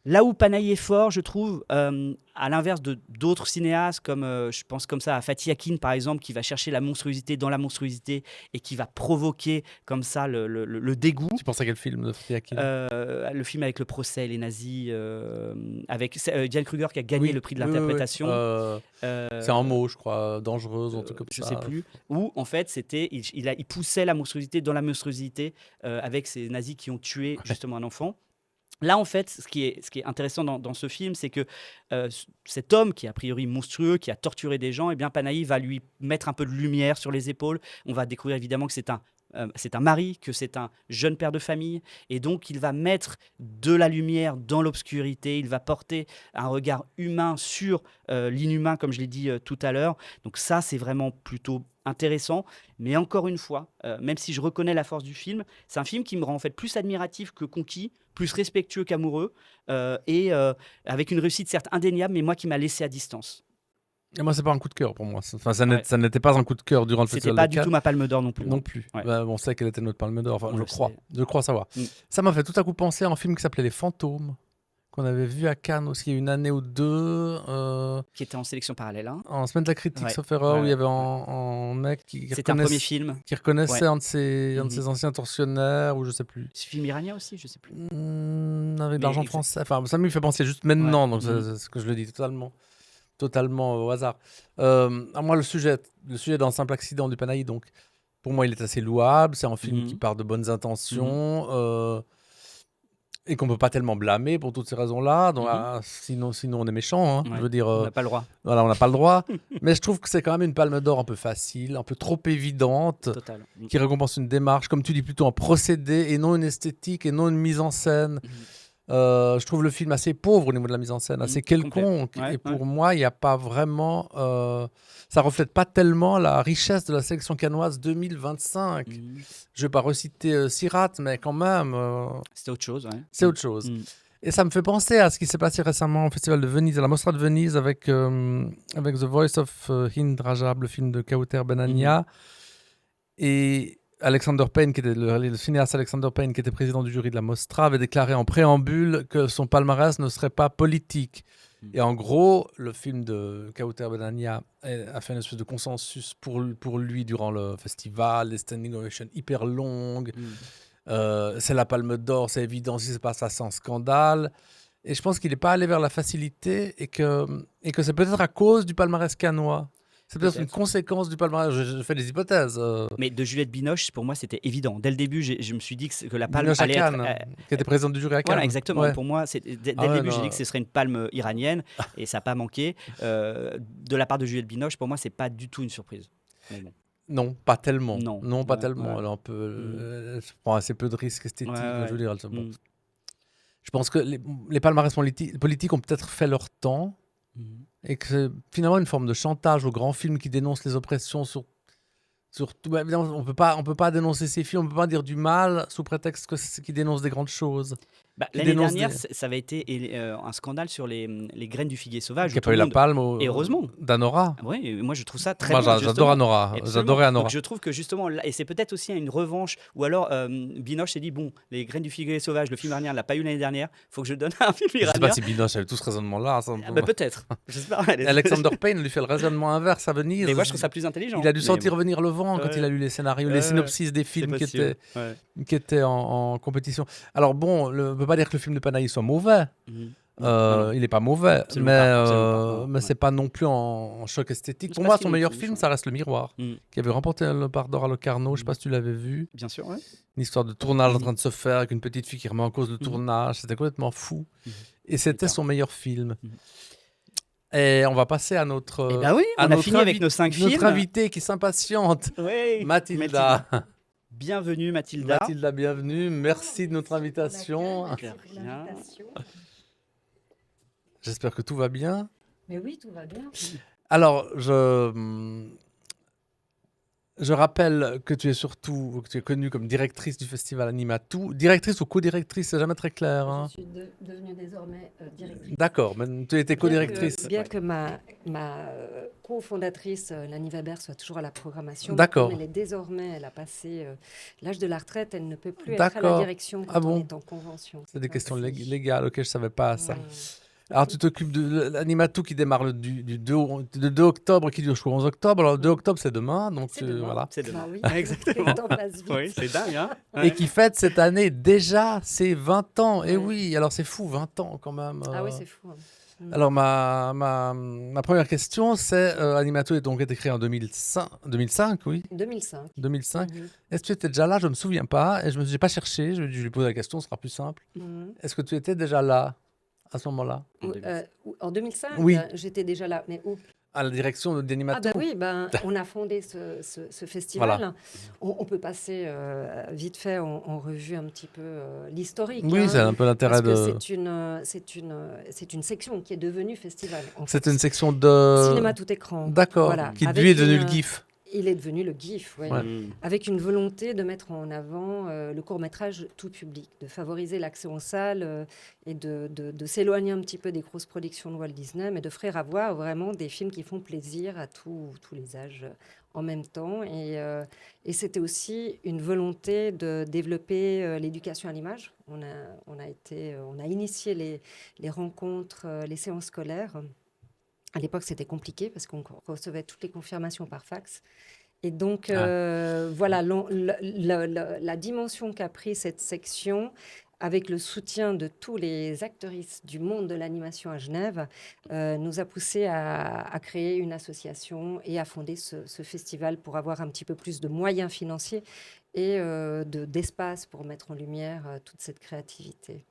Là où Panahi est fort, je trouve, à l'inverse d'autres cinéastes, comme je pense comme ça à Fatih Akin, par exemple, qui va chercher la monstruosité dans la monstruosité et qui va provoquer comme ça le dégoût. Tu penses à quel film de Fatih Akin? Le film avec le procès, les nazis, avec Diane Kruger qui a gagné le prix de l'interprétation. C'est un mot, je crois, dangereuse, un truc comme ça. Je sais plus. Où, en fait, il poussait la monstruosité dans la monstruosité avec ces nazis qui ont tué justement un enfant. Là, en fait, ce qui est intéressant dans ce film, c'est que cet homme qui est a priori monstrueux, qui a torturé des gens, eh bien, Panahi va lui mettre un peu de lumière sur les épaules. On va découvrir évidemment que c'est un mari, que c'est un jeune père de famille, et donc il va mettre de la lumière dans l'obscurité, il va porter un regard humain sur l'inhumain, comme je l'ai dit tout à l'heure. Donc ça, c'est vraiment plutôt intéressant, mais encore une fois, même si je reconnais la force du film, c'est un film qui me rend en fait plus admiratif que conquis, plus respectueux qu'amoureux, et avec une réussite certes indéniable, mais moi qui m'a laissé à distance. Et moi, c'est pas un coup de cœur pour moi. Enfin, ça n'était pas un coup de cœur durant le festival. C'était pas du tout ma Palme d'Or non plus. Non plus. Ouais. On sait quelle était notre Palme d'Or. Enfin, je crois savoir. Ça m'a fait tout à coup penser à un film qui s'appelait Les Fantômes, qu'on avait vu à Cannes aussi il y a une année ou deux. Qui était en sélection parallèle. Hein. En semaine de la critique, sauf erreur, où il y avait un mec qui C'était un premier film. Qui reconnaissait un de ses anciens tortionnaires, ou je sais plus. C'est un film iranien aussi, je sais plus. Avec de l'argent français. Enfin, ça me fait penser juste maintenant, donc c'est ce que je le dis totalement au hasard. Moi, le sujet d'un simple accident du Panahi, donc pour moi, il est assez louable. C'est un film qui part de bonnes intentions. Et qu'on ne peut pas tellement blâmer pour toutes ces raisons-là. Donc, sinon, on est méchant. Hein. Je veux dire, on n'a pas le droit. Voilà, on n'a pas le droit. Mais je trouve que c'est quand même une Palme d'Or un peu facile, un peu trop évidente, qui récompense une démarche, comme tu dis, plutôt un procédé et non une esthétique et non une mise en scène. Je trouve le film assez pauvre au niveau de la mise en scène, assez quelconque. Et pour moi, il n'y a pas vraiment... ça ne reflète pas tellement la richesse de la sélection cannoise 2025. Je ne vais pas reciter Sirat, mais quand même... C'était autre chose. C'est autre chose. Et ça me fait penser à ce qui s'est passé récemment au Festival de Venise, à la Mostra de Venise, avec The Voice of Hind Rajab, le film de Kauter Benania. Et... Alexander Payne, le cinéaste Alexander Payne, qui était président du jury de la Mostra, avait déclaré en préambule que son palmarès ne serait pas politique. Et en gros, le film de Kauter Benania a fait une espèce de consensus pour lui durant le festival, les standing ovations hyper longues. C'est la Palme d'Or, c'est évident, si c'est pas ça, c'est un scandale. Et je pense qu'il n'est pas allé vers la facilité et que c'est peut-être à cause du palmarès cannois. C'est peut-être une conséquence du palmarès. Je fais des hypothèses. Mais de Juliette Binoche, pour moi, c'était évident. Dès le début, je me suis dit que la palme allait être... qui était présidente du jury à Cannes. Voilà, exactement. Ouais. Pour moi, dès le début, j'ai dit que ce serait une palme iranienne et ça n'a pas manqué. De la part de Juliette Binoche, pour moi, c'est pas du tout une surprise. Bon. Non, pas tellement. Non, pas tellement. Elle prend assez peu de risques esthétiques. Je veux dire, je pense que les palmarès politiques ont peut-être fait leur temps. Et que c'est finalement une forme de chantage aux grands films qui dénoncent les oppressions sur Surtout, bah, évidemment, on peut pas dénoncer ces films, on peut pas dire du mal sous prétexte qu'ils dénoncent des grandes choses, Bah, qu'ils l'année dénoncent dernière, des... ça avait été un scandale sur les graines du figuier Qui sauvage où n'a tout pas le eu la monde palme et heureusement. d'Anora. Oui, et moi je trouve ça très Moi, bien, j'adore justement. Anora. Absolument. J'adorais Donc Anora. je trouve que justement, et c'est peut-être aussi une revanche, ou alors Binoche s'est dit, bon, les graines du figuier sauvage, le film iranien, l'a pas eu l'année dernière, faut que je donne un film Je sais pas iranien. si Binoche avait tout ce raisonnement-là. Ah bah peut-être, j'espère. Et Alexander Payne lui fait le raisonnement inverse à Venise. Mais moi je trouve ça plus intelligent. Il a dû Mais sentir bon. venir le vent quand il a Ouais, lu les scénarios, les ouais, synopsis des c'est films possible. Ouais. qui étaient en compétition. Alors bon, on ne peut pas dire que le film de Panahi soit mauvais. Mhm. Non, Il n'est pas mauvais, absolument pas, absolument pas. Non, mais ouais. c'est pas non plus en choc esthétique. C'est Pour pas moi, ce qui son nous meilleur touche, film, ouais. ça reste Le Miroir, Mhm. qui avait remporté le Palme d'Or à Locarno. Je sais pas Mhm. si tu l'avais vu. Bien sûr, ouais. Une histoire de tournage en Mhm. train de se faire avec une petite fille qui remet en cause le Mhm. tournage. C'était complètement fou. Mhm. Et c'était D'accord. son meilleur film. Mhm. Et on va passer à Eh notre, ben oui, on a fini avec nos 5 notre films. invitée qui s'impatiente, Oui, Mathilda. Bienvenue Mathilda. Mathilda, bienvenue. Merci de notre Merci pour invitation. l'accueil, merci pour Bien. l'invitation. J'espère que tout va bien. Mais oui, tout va bien. Alors, je rappelle que tu es connue comme directrice du festival Animatou. Directrice ou co-directrice, c'est jamais très clair. Hein. Je suis devenue désormais directrice. D'accord, mais tu étais co-directrice. Bien que ma cofondatrice, Lani Weber, soit toujours à la programmation. D'accord. Comme elle a passé l'âge de la retraite, elle ne peut plus être à la D'accord. direction quand Ah bon on est en convention. C'est des questions ainsi. légales, ok, je savais pas ça. Ouais. Alors, tu t'occupes de l'Animatou qui démarre du 2 octobre, qui dure jusqu'au 11 octobre. Alors, le 2 octobre, c'est demain. Donc, C'est demain. voilà. C'est demain. Bah oui, Exactement. le temps passe vite. Oui, c'est dingue, hein. Et qui fête cette année déjà ses 20 ans. Et Ouais. oui, alors c'est fou, 20 ans quand même. Ah oui, c'est fou. Hein. Alors, ma première question, c'est Animatou est donc été créé en 2005, oui. 2005. 2005. Mhm. Est-ce que tu étais déjà là? Je ne me souviens pas. Et je n'ai pas cherché. Je lui pose la question, ce sera plus simple. Mhm. Est-ce que tu étais déjà là à ce moment-là? En 2005, Oui. j'étais déjà là. Mais où? À la direction d'Animatou? Ah ben oui, on a fondé ce festival. Voilà. On peut passer vite fait en revue un petit peu l'historique. Oui, c'est un peu l'intérêt parce de... que c'est une section qui est devenue festival. En C'est fait. une section de... Cinéma tout écran. D'accord, Voilà. qui Avec lui est devenu une- le GIF. Il est devenu le GIF, oui. Ouais. Avec une volonté de mettre en avant le court-métrage tout public, de favoriser l'accès en salle et de s'éloigner un petit peu des grosses productions de Walt Disney, mais d'offrir à voir vraiment des films qui font plaisir à tous les âges en même temps. Et c'était aussi une volonté de développer l'éducation à l'image. On a initié les rencontres, les séances scolaires. À l'époque, c'était compliqué parce qu'on recevait toutes les confirmations par fax. Et donc, voilà, la dimension qu'a pris cette section, avec le soutien de tous les actrices du monde de l'animation à Genève, nous a poussé à créer une association et à fonder ce festival pour avoir un petit peu plus de moyens financiers et d'espace pour mettre en lumière toute cette créativité.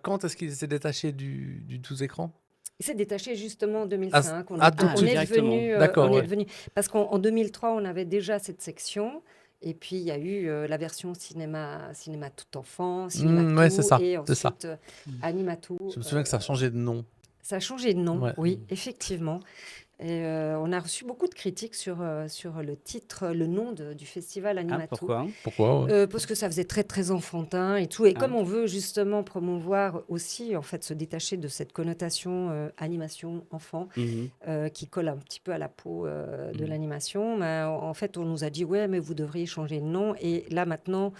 Quand est-ce qu'il s'est détaché du 12 écrans? Il s'est détaché justement en 2005. tout de On suite. est Directement. devenu, D'accord, on est ouais. devenu, parce qu'en 2003, on avait déjà cette section. Et puis, il y a eu la version cinéma tout enfant, cinéma ouais, tout, c'est ça, et c'est ça. ensuite Animatou. Je me souviens que ça a changé de nom. Ça a changé de nom, Ouais. oui, effectivement. Et on a reçu beaucoup de critiques sur le titre, le nom du festival Ah, Animatou. pourquoi? Pourquoi? Ouais. Parce que ça faisait très très enfantin et tout. Et Ah. comme on veut justement promouvoir aussi, en fait, se détacher de cette connotation animation enfant Mhm. qui colle un petit peu à la peau de Mhm. l'animation, mais en fait, on nous a dit ouais, mais vous devriez changer de nom. Et là maintenant,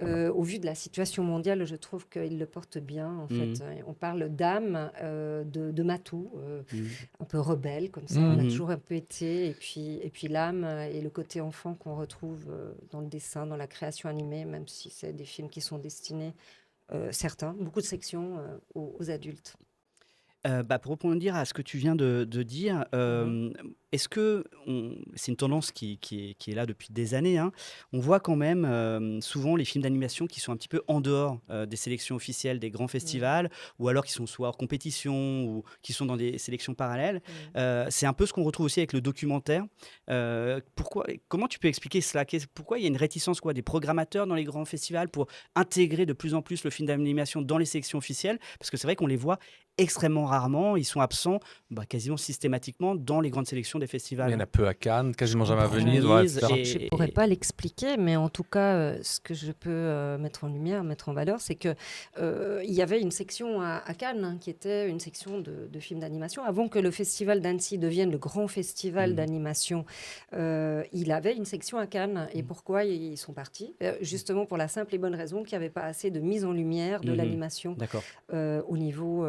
au vu de la situation mondiale, je trouve qu'il le porte bien. En fait, on parle d'âme, de Matou. Mhm. Un peu rebelle comme ça, on a Mhm. toujours un peu été, et puis l'âme et le côté enfant qu'on retrouve dans le dessin, dans la création animée, même si c'est des films qui sont destinés, certains, beaucoup de sections aux adultes. Pour rebondir à ce que tu viens de dire, est-ce que c'est une tendance qui est là depuis des années, hein. On voit quand même souvent les films d'animation qui sont un petit peu en dehors des sélections officielles des grands festivals, ou alors qui sont soit hors compétition, ou qui sont dans des sélections parallèles. C'est un peu ce qu'on retrouve aussi avec le documentaire. Comment tu peux expliquer cela? Pourquoi il y a une réticence des programmateurs dans les grands festivals pour intégrer de plus en plus le film d'animation dans les sélections officielles? Parce que c'est vrai qu'on les voit extrêmement rarement, ils sont absents quasiment systématiquement dans les grandes sélections des Il y festivals. en a peu à Cannes, quasiment jamais à Venise, Venise etc. Je ne pourrais pas l'expliquer, mais en tout cas, ce que je peux mettre en lumière, mettre en valeur, c'est que il y avait une section à Cannes qui était une section de films d'animation. Avant que le festival d'Annecy devienne le grand festival d'animation, il avait une section à Cannes. Et pourquoi ils sont partis? Justement pour la simple et bonne raison qu'il n'y avait pas assez de mise en lumière de l'animation D'accord. au niveau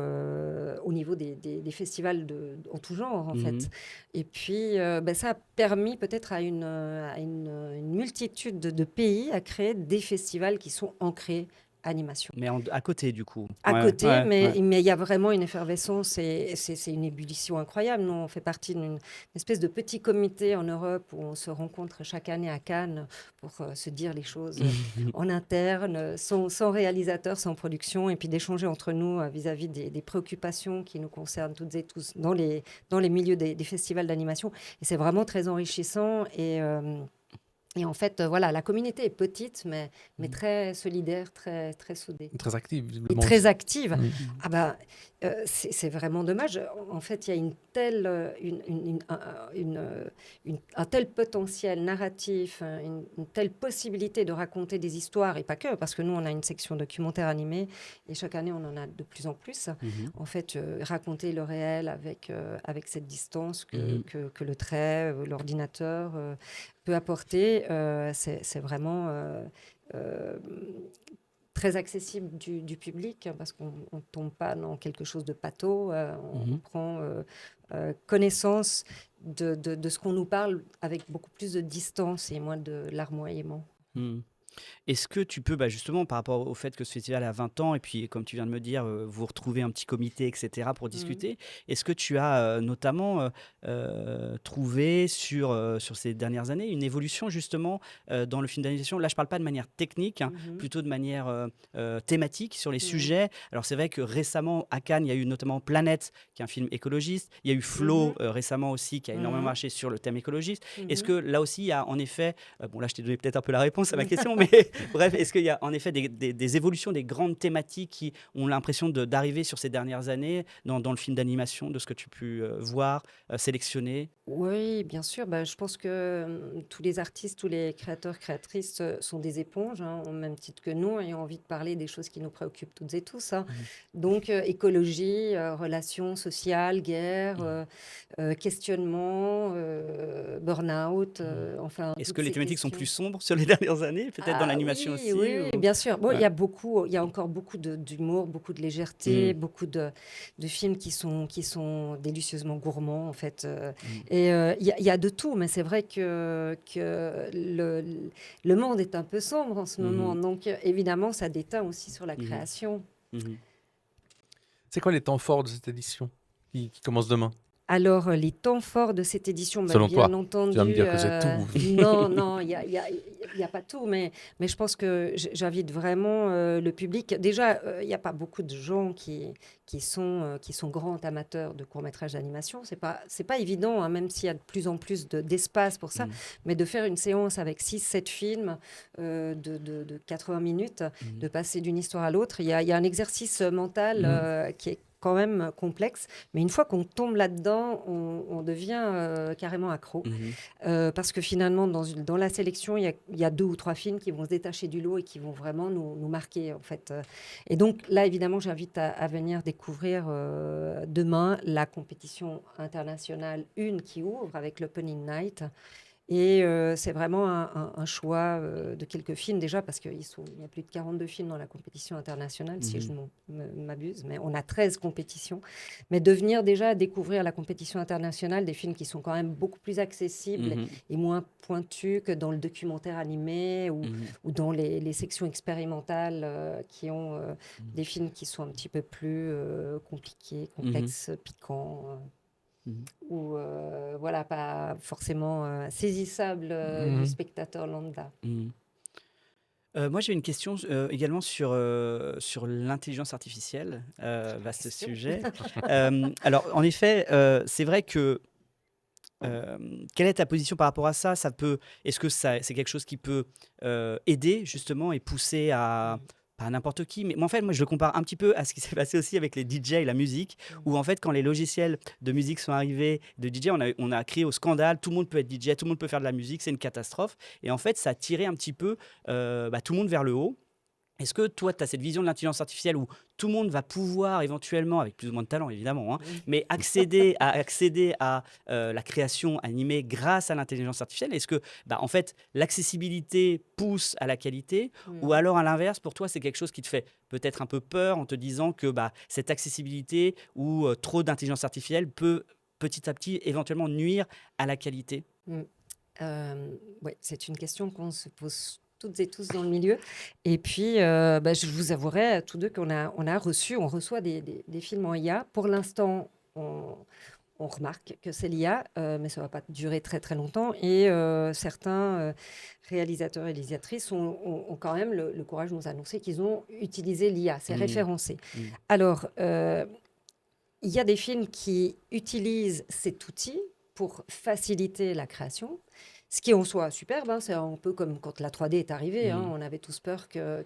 des festivals en tout genre, en fait. Et puis, ça a permis peut-être à une multitude de pays à créer des festivals qui sont ancrés animation. Mais à côté, du coup. À Ouais, côté, ouais, mais ouais. il y a vraiment une effervescence et c'est une ébullition incroyable. Nous, on fait partie d'une espèce de petit comité en Europe où on se rencontre chaque année à Cannes pour se dire les choses en interne, sans réalisateur, sans production, et puis d'échanger entre nous vis-à-vis des préoccupations qui nous concernent toutes et tous dans les milieux des festivals d'animation. Et c'est vraiment très enrichissant et en fait, voilà, la communauté est petite, mais très solidaire, très, très soudée. Très active, Et visiblement très aussi. active. Ah bah, c'est vraiment dommage. En fait, il y a un tel potentiel narratif, une telle possibilité de raconter des histoires, et pas que, parce que nous, on a une section documentaire animée, et chaque année, on en a de plus en plus. En fait, raconter le réel avec cette distance que le trait, l'ordinateur peut apporter, c'est vraiment très accessible du public, parce qu'on ne tombe pas dans quelque chose de pâteau. On prend connaissance de ce qu'on nous parle avec beaucoup plus de distance et moins de larmoiement. Est-ce que tu peux, justement, par rapport au fait que ce festival a 20 ans, et puis, comme tu viens de me dire, vous retrouvez un petit comité, etc., pour discuter, est-ce que tu as notamment trouvé sur ces dernières années une évolution, justement, dans le film d'animation? Là, je ne parle pas de manière technique, plutôt de manière thématique sur les sujets. Alors, c'est vrai que récemment, à Cannes, il y a eu notamment Planète, qui est un film écologiste. Il y a eu Flow récemment aussi, qui a énormément marché sur le thème écologiste. Est-ce que là aussi, il y a en effet, bon, là, je t'ai donné peut-être un peu la réponse à ma question, mais bref, est-ce qu'il y a en effet des évolutions, des grandes thématiques qui ont l'impression d'arriver sur ces dernières années dans le film d'animation, de ce que tu as pu voir, sélectionner? Oui, bien sûr. Je pense que tous les artistes, tous les créateurs, créatrices sont des éponges, au même titre que nous, ayant envie de parler des choses qui nous préoccupent toutes et tous. Donc, écologie, relations sociales, guerre, questionnement, burn-out, enfin, Est-ce toutes que les ces thématiques sont questions. plus sombres sur les dernières années, peut-être dans l'animation Oui, aussi oui, ou... bien sûr. Bon, Ouais. il y a encore beaucoup d'humour, beaucoup de légèreté, beaucoup de films qui sont délicieusement gourmands, en fait. Et il y a de tout, mais c'est vrai que le monde est un peu sombre en ce moment. Donc, évidemment, ça déteint aussi sur la création. C'est quoi les temps forts de cette édition qui commence demain? Alors, les temps forts de cette édition, Selon bien toi, entendu, tu vas me dire que c'est tout. non, il y a pas tout, mais je pense que j'invite vraiment le public. Déjà, il n'y a pas beaucoup de gens qui sont grands amateurs de courts-métrages d'animation. C'est pas évident, même s'il y a de plus en plus d'espace pour ça, mais de faire une séance avec 6-7 films de 80 minutes, de passer d'une histoire à l'autre, il y a un exercice mental qui est quand même complexe, mais une fois qu'on tombe là-dedans, on devient carrément accro, parce que finalement, dans la sélection, il y a 2 ou 3 films qui vont se détacher du lot et qui vont vraiment nous marquer, en fait. Et donc là, évidemment, j'invite à venir découvrir demain la compétition internationale 1 qui ouvre avec l'Opening Night. Et c'est vraiment un choix de quelques films déjà, parce qu'il y a plus de 42 films dans la compétition internationale, si je ne m'abuse, mais on a 13 compétitions. Mais de venir déjà découvrir la compétition internationale, des films qui sont quand même beaucoup plus accessibles et moins pointus que dans le documentaire animé ou dans les sections expérimentales qui ont des films qui sont un petit peu plus compliqués, complexes, piquants. Ou voilà, pas forcément saisissable du spectateur lambda. Moi, j'ai une question également sur l'intelligence artificielle, vaste Question. sujet. Alors, en effet, c'est vrai que quelle est ta position par rapport à ça? Est-ce que c'est quelque chose qui peut aider justement et pousser à, pas n'importe qui, mais en fait, moi, je le compare un petit peu à ce qui s'est passé aussi avec les DJ et la musique, où en fait, quand les logiciels de musique sont arrivés de DJ, on a crié au scandale, tout le monde peut être DJ, tout le monde peut faire de la musique, c'est une catastrophe. Et en fait, ça a tiré un petit peu tout le monde vers le haut. Est-ce que toi, tu as cette vision de l'intelligence artificielle où tout le monde va pouvoir éventuellement, avec plus ou moins de talent évidemment, hein, Oui. mais accéder à la création animée grâce à l'intelligence artificielle? Est-ce que, en fait, l'accessibilité pousse à la qualité, ou Mm. alors à l'inverse, pour toi, c'est quelque chose qui te fait peut-être un peu peur en te disant que cette accessibilité ou trop d'intelligence artificielle peut petit à petit éventuellement nuire à la qualité? Mm. Ouais, c'est une question qu'on se pose toutes et tous dans le milieu. Et puis, je vous avouerai tous deux on reçoit des films en IA. Pour l'instant, on remarque que c'est l'IA, mais ça ne va pas durer très très longtemps. Et certains réalisateurs et réalisatrices ont quand même le courage de nous annoncer qu'ils ont utilisé l'IA. C'est Mmh. référencé. Mmh. Alors, il y a des films qui utilisent cet outil pour faciliter la création, ce qui est en soi superbe, hein. C'est un peu comme quand la 3D est arrivée, hein. Mmh. On avait tous peur que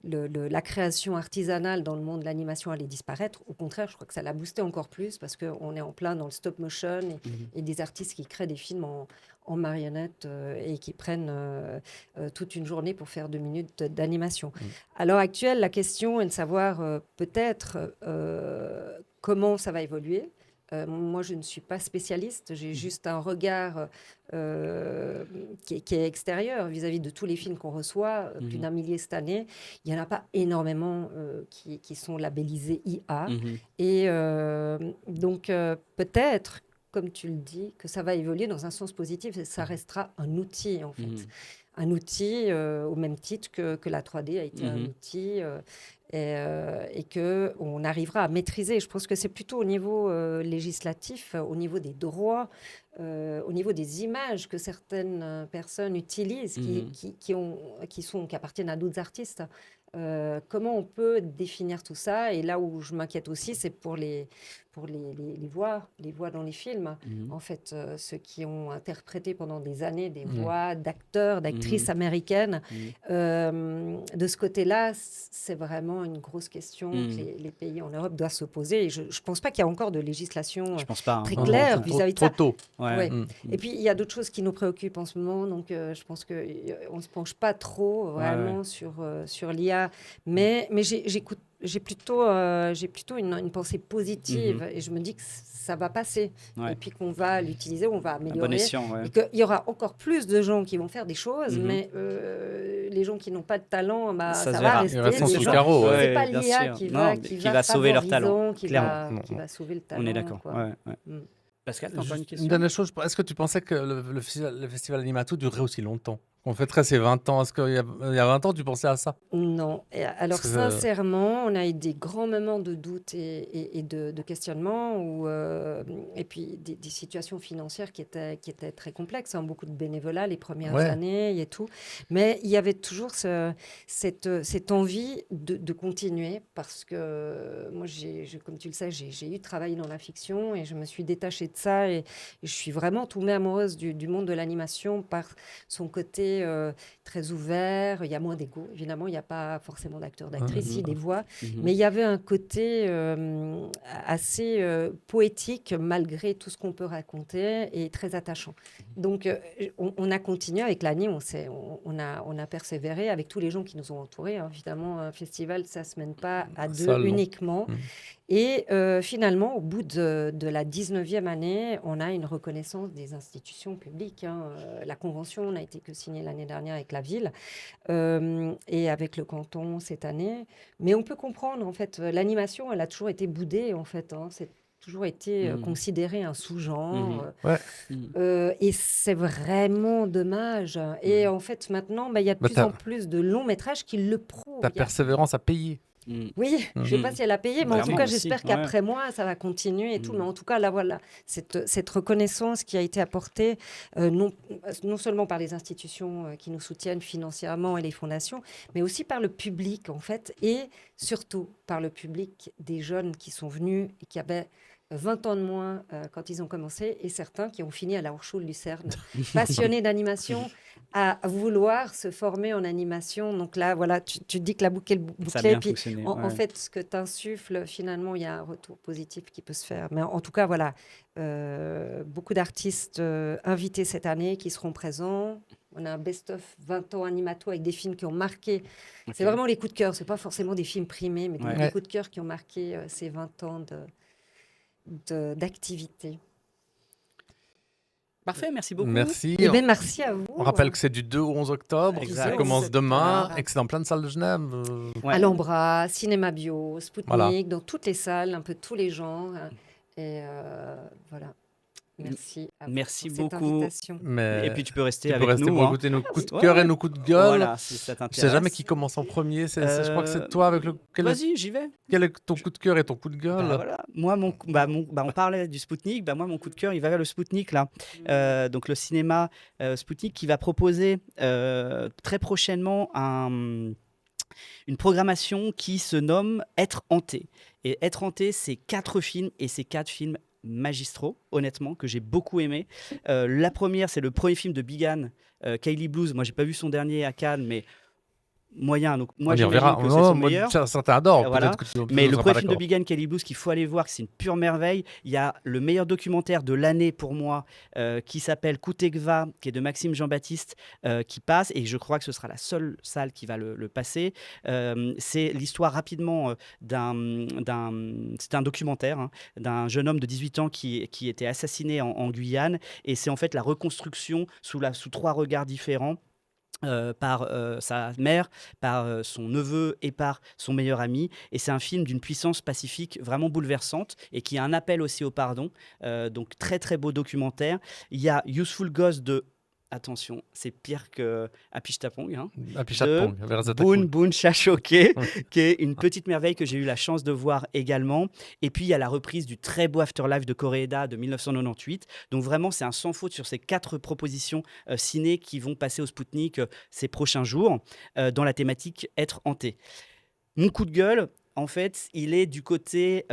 la création artisanale dans le monde de l'animation allait disparaître. Au contraire, je crois que ça l'a boosté encore plus parce qu'on est en plein dans le stop motion Mmh. et des artistes qui créent des films en marionnette et qui prennent toute une journée pour faire 2 minutes d'animation. À l'heure actuelle, la question est de savoir peut-être comment ça va évoluer. Moi, je ne suis pas spécialiste, j'ai juste un regard qui est extérieur vis-à-vis de tous les films qu'on reçoit, plus d'un millier cette année. Il n'y en a pas énormément qui sont labellisés IA. Mmh. Et donc, peut-être, comme tu le dis, que ça va évoluer dans un sens positif et ça restera un outil, en fait. Mmh. Un outil au même titre que la 3D a été un outil et qu'on arrivera à maîtriser. Je pense que c'est plutôt au niveau législatif, au niveau des droits, au niveau des images que certaines personnes utilisent, qui appartiennent à d'autres artistes. Comment on peut définir tout ça? Et là où je m'inquiète aussi, c'est pour les voix dans les films. En fait, ceux qui ont interprété pendant des années des voix d'acteurs, d'actrices américaines. De ce côté-là, c'est vraiment une grosse question que les pays en Europe doivent se poser. Et je ne pense pas qu'il y a encore de législation Je pense pas, hein. très Non, claire c'est vis-à-vis de trop ça. tôt. Ouais. Ouais. Mm. Et puis, il y a d'autres choses qui nous préoccupent en ce moment. Donc, je pense qu'on ne se penche pas trop vraiment sur l'IA. Mais j'ai plutôt une pensée positive et je me dis que ça va passer. Ouais. Et puis qu'on va l'utiliser, on va À bon améliorer. escient, ouais. Et qu'il y aura encore plus de gens qui vont faire des choses, Mhm. mais les gens qui n'ont pas de talent, Ça ça se va verra. rester. Ils resteront Les sous le gens- carreau. Ouais. C'est pas bien l'IA sûr. qui Non, va va sauver leur favorisant, talent, clairement. qui va sauver le talent. On est d'accord. quoi. Ouais, ouais. Mm. Pascal, t'as encore une Juste question? une dernière chose, est-ce que tu pensais que le festival Animato durerait aussi longtemps? On fêterait ses 20 ans. Est-ce qu'il y a 20 ans, tu pensais à ça? Non. Et alors, Parce que- sincèrement, on a eu des grands moments de doute et de questionnement, et puis des situations financières qui étaient très complexes, hein, beaucoup de bénévolat les premières Ouais. années et tout. Mais il y avait toujours cette envie de continuer parce que moi, comme tu le sais, j'ai eu travaillé dans la fiction et je me suis détachée de ça et je suis vraiment tombée amoureuse du monde de l'animation par son côté très ouvert. Il y a moins d'ego, évidemment. Il n'y a pas forcément d'acteurs, d'actrices, si, des voix. Mais il y avait un côté assez poétique, malgré tout ce qu'on peut raconter, et très attachant. Donc, on a continué avec l'année. On a persévéré avec tous les gens qui nous ont entourés, hein. Évidemment, un festival, ça ne se mène pas à deux Seul, non. uniquement. Et finalement, au bout de la 19e année, on a une reconnaissance des institutions publiques, hein. La convention n'a été que signée l'année dernière avec la ville et avec le canton cette année. Mais on peut comprendre, en fait, l'animation, elle a toujours été boudée, en fait, hein. C'est toujours été considéré un sous-genre. Et c'est vraiment dommage. Et en fait, maintenant, il y a de plus en plus de longs métrages qui le prouvent. Ta Il y a- persévérance a payé. Oui, je ne sais pas si elle a payé, mais en tout Clairement cas, aussi, j'espère qu'après moi, ça va continuer et tout. Mais en tout cas, là, voilà, cette reconnaissance qui a été apportée non seulement par les institutions qui nous soutiennent financièrement et les fondations, mais aussi par le public, en fait, et surtout par le public des jeunes qui sont venus et qui avaient 20 ans de moins quand ils ont commencé, et certains qui ont fini à la Hochschule-Lucerne, passionnés d'animation, à vouloir se former en animation. Donc là, voilà, tu te dis que la boucle est Ça a bouclée. bien Puis fonctionné. en Ouais. fait, ce que tu insuffles, finalement, il y a un retour positif qui peut se faire. Mais en tout cas, voilà, beaucoup d'artistes invités cette année qui seront présents. On a un best-of 20 ans animato avec des films qui ont marqué. C'est Ok. vraiment les coups de cœur. C'est pas forcément des films primés, mais Ouais. des Ouais. coups de cœur qui ont marqué ces 20 ans d'activité. Parfait, merci beaucoup. Merci. Eh bien, merci à vous. On rappelle que c'est du 2 au 11 octobre, Exact. ça commence demain Voilà. et que c'est dans plein de salles de Genève. Ouais. À l'Ambra, Cinéma Bio, Spoutnik, Voilà. dans toutes les salles, un peu de tous les genres. Et voilà. Merci à vous Merci pour cette beaucoup. invitation. Mais Et puis tu peux rester tu peux avec rester nous. pour Hein. écouter nos coups de Ouais, cœur et ouais. nos coups de gueule. Voilà, si ça Je t'intéresse. sais jamais qui commence en premier. Je crois que c'est toi avec le. Vas-y, j'y vais. Quel est ton coup de cœur et ton coup de gueule? Bah voilà. Moi, on parlait du Spoutnik. Moi, mon coup de cœur, il va vers le Spoutnik là. Donc le cinéma Spoutnik qui va proposer très prochainement une programmation qui se nomme Être hanté. Et Être hanté, c'est 4 films et c'est 4 films magistraux, honnêtement, que j'ai beaucoup aimé. La première, c'est le premier film de Bigan, Kylie Blues. Moi, j'ai pas vu son dernier à Cannes, mais moyen. Donc moi, On y j'imagine reverra. que c'est Non, son moi, meilleur. certains adorent. Voilà. Peut-être que tu Mais ne le seras premier pas film de d'accord. Bigan, Kelly Blues, qu'il faut aller voir, c'est une pure merveille. Il y a le meilleur documentaire de l'année pour moi, qui s'appelle Kutekva, qui est de Maxime Jean-Baptiste, qui passe, et je crois que ce sera la seule salle qui va le passer. C'est l'histoire rapidement c'est un documentaire hein, d'un jeune homme de 18 ans qui était assassiné en Guyane, et c'est en fait la reconstruction sous 3 regards différents. Par sa mère, par son neveu et par son meilleur ami. Et c'est un film d'une puissance pacifique vraiment bouleversante et qui a un appel aussi au pardon. Donc très très beau documentaire. Il y a Useful Ghost de... Attention, c'est pire que Apichatpong. Hein, Apichatpong, Boon Boon Chachoke, qui est une petite merveille que j'ai eu la chance de voir également. Et puis, il y a la reprise du très beau Afterlife de Koreeda de 1998. Donc, vraiment, c'est un sans faute sur ces 4 propositions ciné qui vont passer au Spoutnik ces prochains jours dans la thématique Être hanté. Mon coup de gueule, en fait, il est du côté...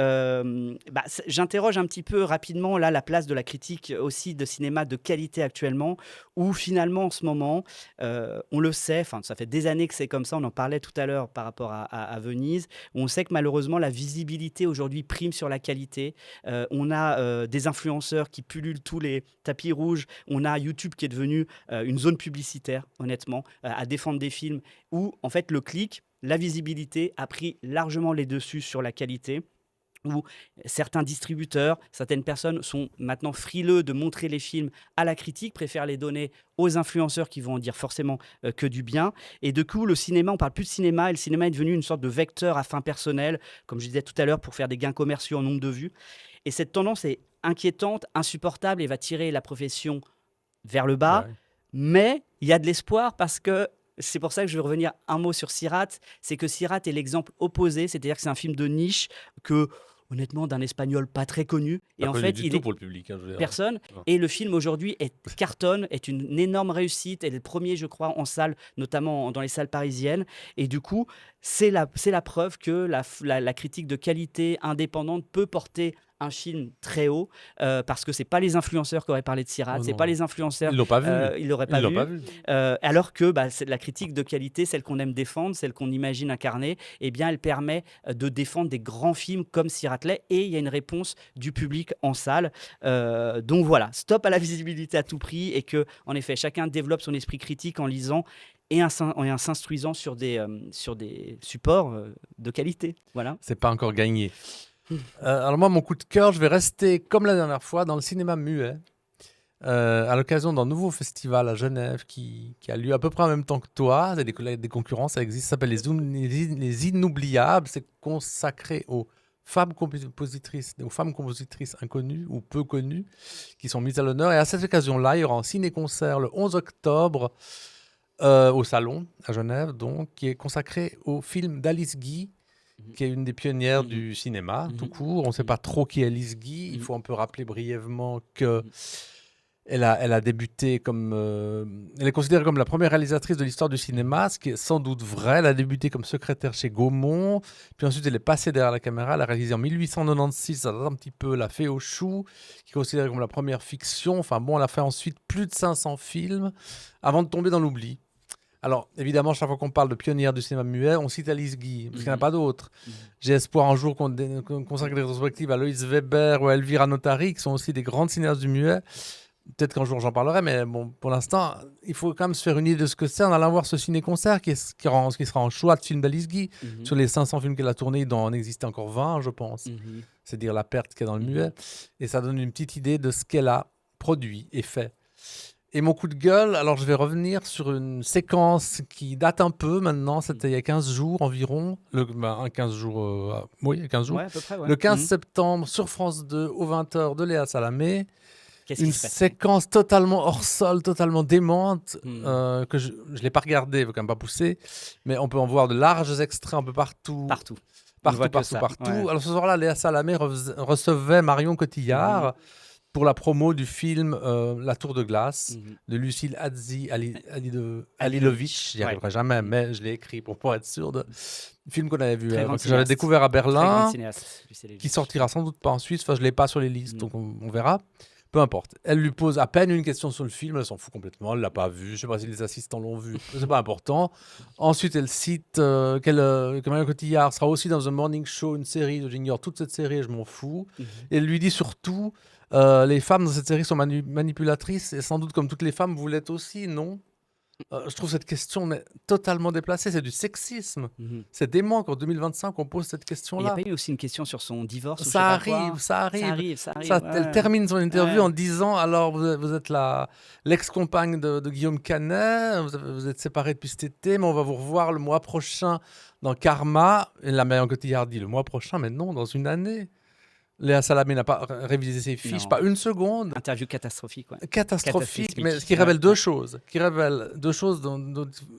j'interroge un petit peu rapidement là, la place de la critique aussi de cinéma de qualité actuellement, où finalement, en ce moment, on le sait, ça fait des années que c'est comme ça, on en parlait tout à l'heure par rapport à Venise, on sait que malheureusement, la visibilité aujourd'hui prime sur la qualité. On a des influenceurs qui pullulent tous les tapis rouges, on a YouTube qui est devenu une zone publicitaire, honnêtement, à défendre des films, où en fait le clic, la visibilité a pris largement les dessus sur la qualité, où certains distributeurs, certaines personnes sont maintenant frileux de montrer les films à la critique, préfèrent les donner aux influenceurs qui vont en dire forcément que du bien. Et du coup, le cinéma, on parle plus de cinéma, et le cinéma est devenu une sorte de vecteur à fin personnelle, comme je disais tout à l'heure, pour faire des gains commerciaux en nombre de vues. Et cette tendance est inquiétante, insupportable, et va tirer la profession vers le bas. Ouais. Mais il y a de l'espoir parce que c'est pour ça que je veux revenir un mot sur Sirat. C'est que Sirat est l'exemple opposé, c'est-à-dire que c'est un film de niche que, honnêtement, d'un espagnol pas très connu. Et en fait, il est pour le public. Hein, je veux dire. personne. Ouais. Et le film aujourd'hui cartonne, est une énorme réussite. Elle est le premier, je crois, en salle, notamment dans les salles parisiennes. Et du coup, c'est la preuve que la critique de qualité indépendante peut porter un film très haut, parce que c'est pas les influenceurs qui auraient parlé de Sirat, Oh c'est non. pas les influenceurs, Ils l'ont pas vu. ils l'auraient Ils pas l'ont vu. pas vu. Alors que c'est la critique de qualité, celle qu'on aime défendre, celle qu'on imagine incarner, eh bien, elle permet de défendre des grands films comme Siratley, et il y a une réponse du public en salle. Donc voilà, stop à la visibilité à tout prix, et que, en effet, chacun développe son esprit critique en lisant et en s'instruisant sur des supports de qualité. Voilà. C'est pas encore gagné. Alors moi, mon coup de cœur, je vais rester comme la dernière fois dans le cinéma muet, à l'occasion d'un nouveau festival à Genève qui a lieu à peu près en même temps que toi. C'est des concurrents, ça existe, ça s'appelle les Inoubliables. C'est consacré aux femmes compositrices inconnues ou peu connues qui sont mises à l'honneur. Et à cette occasion-là, il y aura un ciné-concert le 11 octobre au Salon à Genève, donc, qui est consacré au film d'Alice Guy, qui est une des pionnières du cinéma, tout court. On ne sait pas trop qui est Alice Guy. Il faut un peu rappeler brièvement que Elle a débuté comme. Elle est considérée comme la première réalisatrice de l'histoire du cinéma, ce qui est sans doute vrai. Elle a débuté comme secrétaire chez Gaumont, puis ensuite elle est passée derrière la caméra. Elle a réalisé en 1896, ça date un petit peu, La Fée aux choux, qui est considérée comme la première fiction. Enfin bon, elle a fait ensuite plus de 500 films avant de tomber dans l'oubli. Alors, évidemment, chaque fois qu'on parle de pionnière du cinéma muet, on cite Alice Guy, parce qu'il n'y en a pas d'autres. J'ai espoir un jour qu'on consacre des rétrospectives à Loïs Weber ou à Elvira Notari, qui sont aussi des grandes cinéastes du muet. Peut-être qu'un jour j'en parlerai, mais bon, pour l'instant, il faut quand même se faire une idée de ce que c'est en allant voir ce ciné-concert qui sera en choix de films d'Alice Guy. Sur les 500 films qu'elle a tournés, il doit en exister encore 20, je pense. C'est dire la perte qu'il y a dans le muet. Et ça donne une petite idée de ce qu'elle a produit et fait. Et mon coup de gueule, alors je vais revenir sur une séquence qui date un peu maintenant, c'était il y a 15 jours environ, 15 jours, oui, il y a 15 jours. Ouais, à peu près, ouais. Le 15 septembre, sur France 2, aux 20h de Léa Salamé, Qu'est-ce une qui se passe? séquence totalement hors sol, totalement démente, que je ne l'ai pas regardée, il ne faut quand même pas pousser, mais on peut en voir de larges extraits un peu partout. Partout. On voit que ça, Partout. ouais. Alors ce soir-là, Léa Salamé recevait Marion Cotillard pour la promo du film La Tour de glace de Lucille Halilovic. J'y arriverai jamais, mais je l'ai écrit pour être sûr de film qu'on avait vu, Très que grande j'avais cinéaste. découvert à Très Berlin, grande cinéaste, Lucille qui Halilovic. sortira sans doute pas en Suisse. Enfin, je l'ai pas sur les listes, donc on verra. Peu importe. Elle lui pose à peine une question sur le film, elle s'en fout complètement, elle l'a pas vu. Je sais pas si les assistants l'ont vu, c'est pas important. Ensuite, elle cite que Marion Cotillard sera aussi dans The Morning Show, une série, j'ignore toute cette série, et je m'en fous. Et elle lui dit surtout, les femmes dans cette série sont manipulatrices, et sans doute comme toutes les femmes, vous l'êtes aussi, non? Je trouve cette question mais totalement déplacée, c'est du sexisme. C'est dément qu'en 2025 on pose cette Il n'y question-là. a pas eu aussi une question sur son divorce ou je sais Ça pas arrive, quoi? ça arrive. Ça arrive. Elle ouais. termine son interview Ouais. en disant alors vous êtes l'ex-compagne de Guillaume Canet, vous êtes séparés depuis cet été, mais on va vous revoir le mois prochain dans Karma. Et la Marion Cotillard dit le mois prochain, mais non, dans une année. Léa Salamé n'a pas révisé ses fiches, Non. pas une seconde. Interview catastrophique, ouais. Catastrophique, Catastrophique, mais ce qui ouais, révèle deux ouais. choses,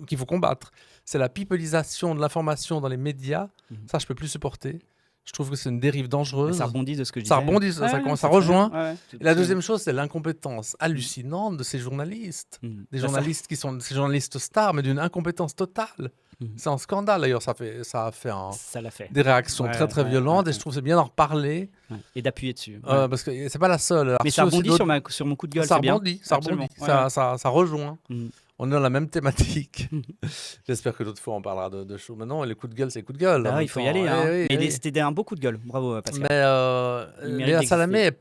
qu'il faut combattre. C'est la pipelisation de l'information dans les médias. Ça, je peux plus supporter. Je trouve que c'est une dérive Mais dangereuse. ça rebondit de ce que je Ça disais. rebondit, ça Ouais, commence c'est à très rejoint. bien. Ouais, Et la deuxième chose, c'est l'incompétence hallucinante de ces journalistes. Des Bah, ça- journalistes qui sont ces journalistes stars, mais d'une incompétence totale. C'est un scandale d'ailleurs, ça a fait Ça l'a fait. des réactions Ouais, très très ouais, violentes ouais, et je trouve que c'est bien d'en reparler Ouais. Et d'appuyer dessus. Ouais. parce que c'est pas la seule. Elle a Mais reçu ça aussi rebondit d'autres- sur mon coup de gueule, ça c'est bien. rebondit, ça Absolument. rebondit, Ouais, ça rejoint. Mhm. On est dans la même thématique. J'espère que d'autres fois on parlera de choses. Maintenant, les coups de gueule, c'est coups de gueule. en Bah, même il faut y temps. aller. Oui, Hein. oui, Mais oui. c'était un beau coup de gueule. Bravo, Pascal. Mais Il mérite Léa d'exister. Salamé c'est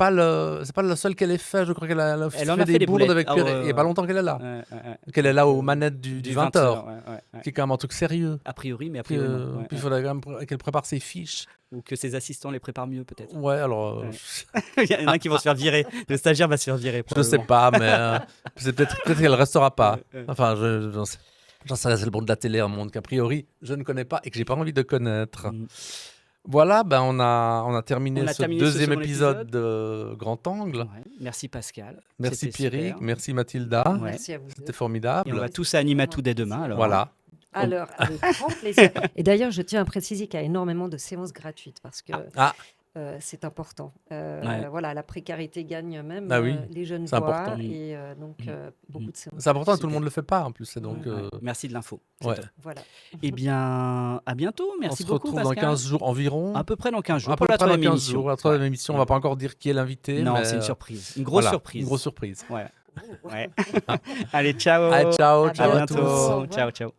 pas la seule qu'elle ait fait. Je crois qu'elle a Elle en fait a fait des des bourdes boulettes. avec Ah, Pierre. ouais, Il y a pas longtemps qu'elle est là. Ouais. Qu'elle est là aux manettes du 20h. Ouais. Qui est quand même un truc sérieux. A priori, mais a Puis, priori non. Ouais, puis il ouais. faudrait quand même qu'elle prépare ses fiches. Ou que ses assistants les préparent mieux, peut-être. Ouais, alors. Ouais. Il y en a qui vont se faire virer. Le stagiaire va se faire virer. Je ne sais pas, mais c'est peut-être qu'elle ne restera pas. Ouais. Enfin, j'en sais rien, c'est le monde de la télé, un monde qu'a priori je ne connais pas et que j'ai pas envie de connaître. Voilà, ben on a terminé On a ce terminé ce deuxième second épisode épisode. de Grand Angle. Ouais. Merci Pascal. Merci C'était Pierrick, super. merci Mathilda. Ouais. Merci à vous deux. C'était formidable. Et on va tous à Animatou dès demain. Alors. Voilà. Alors, avec grand plaisir. Et d'ailleurs, je tiens à préciser qu'il y a énormément de séances gratuites parce que Ah, c'est important. Ouais. Voilà, la précarité gagne même. Ah oui, Les jeunes c'est voient important. et donc beaucoup de séances. c'est important, tout Super. le monde ne le fait pas en plus. C'est donc, Ouais. Merci de l'info. C'est ouais. top. Voilà. Eh bien, à bientôt. Merci on se beaucoup, retrouve dans Pascal. 15 jours environ. À peu près dans 15 jours. À peu Pour la près dans troisième 15 émission. jours. La troisième Ouais. émission, on ne va pas encore dire qui est l'invité. Non, mais, c'est une surprise. Une grosse voilà, surprise. Une grosse surprise. Ouais. Ouais. Allez, ciao. Allez, ciao, À ciao à bientôt. tous. Au revoir. Ciao, ciao.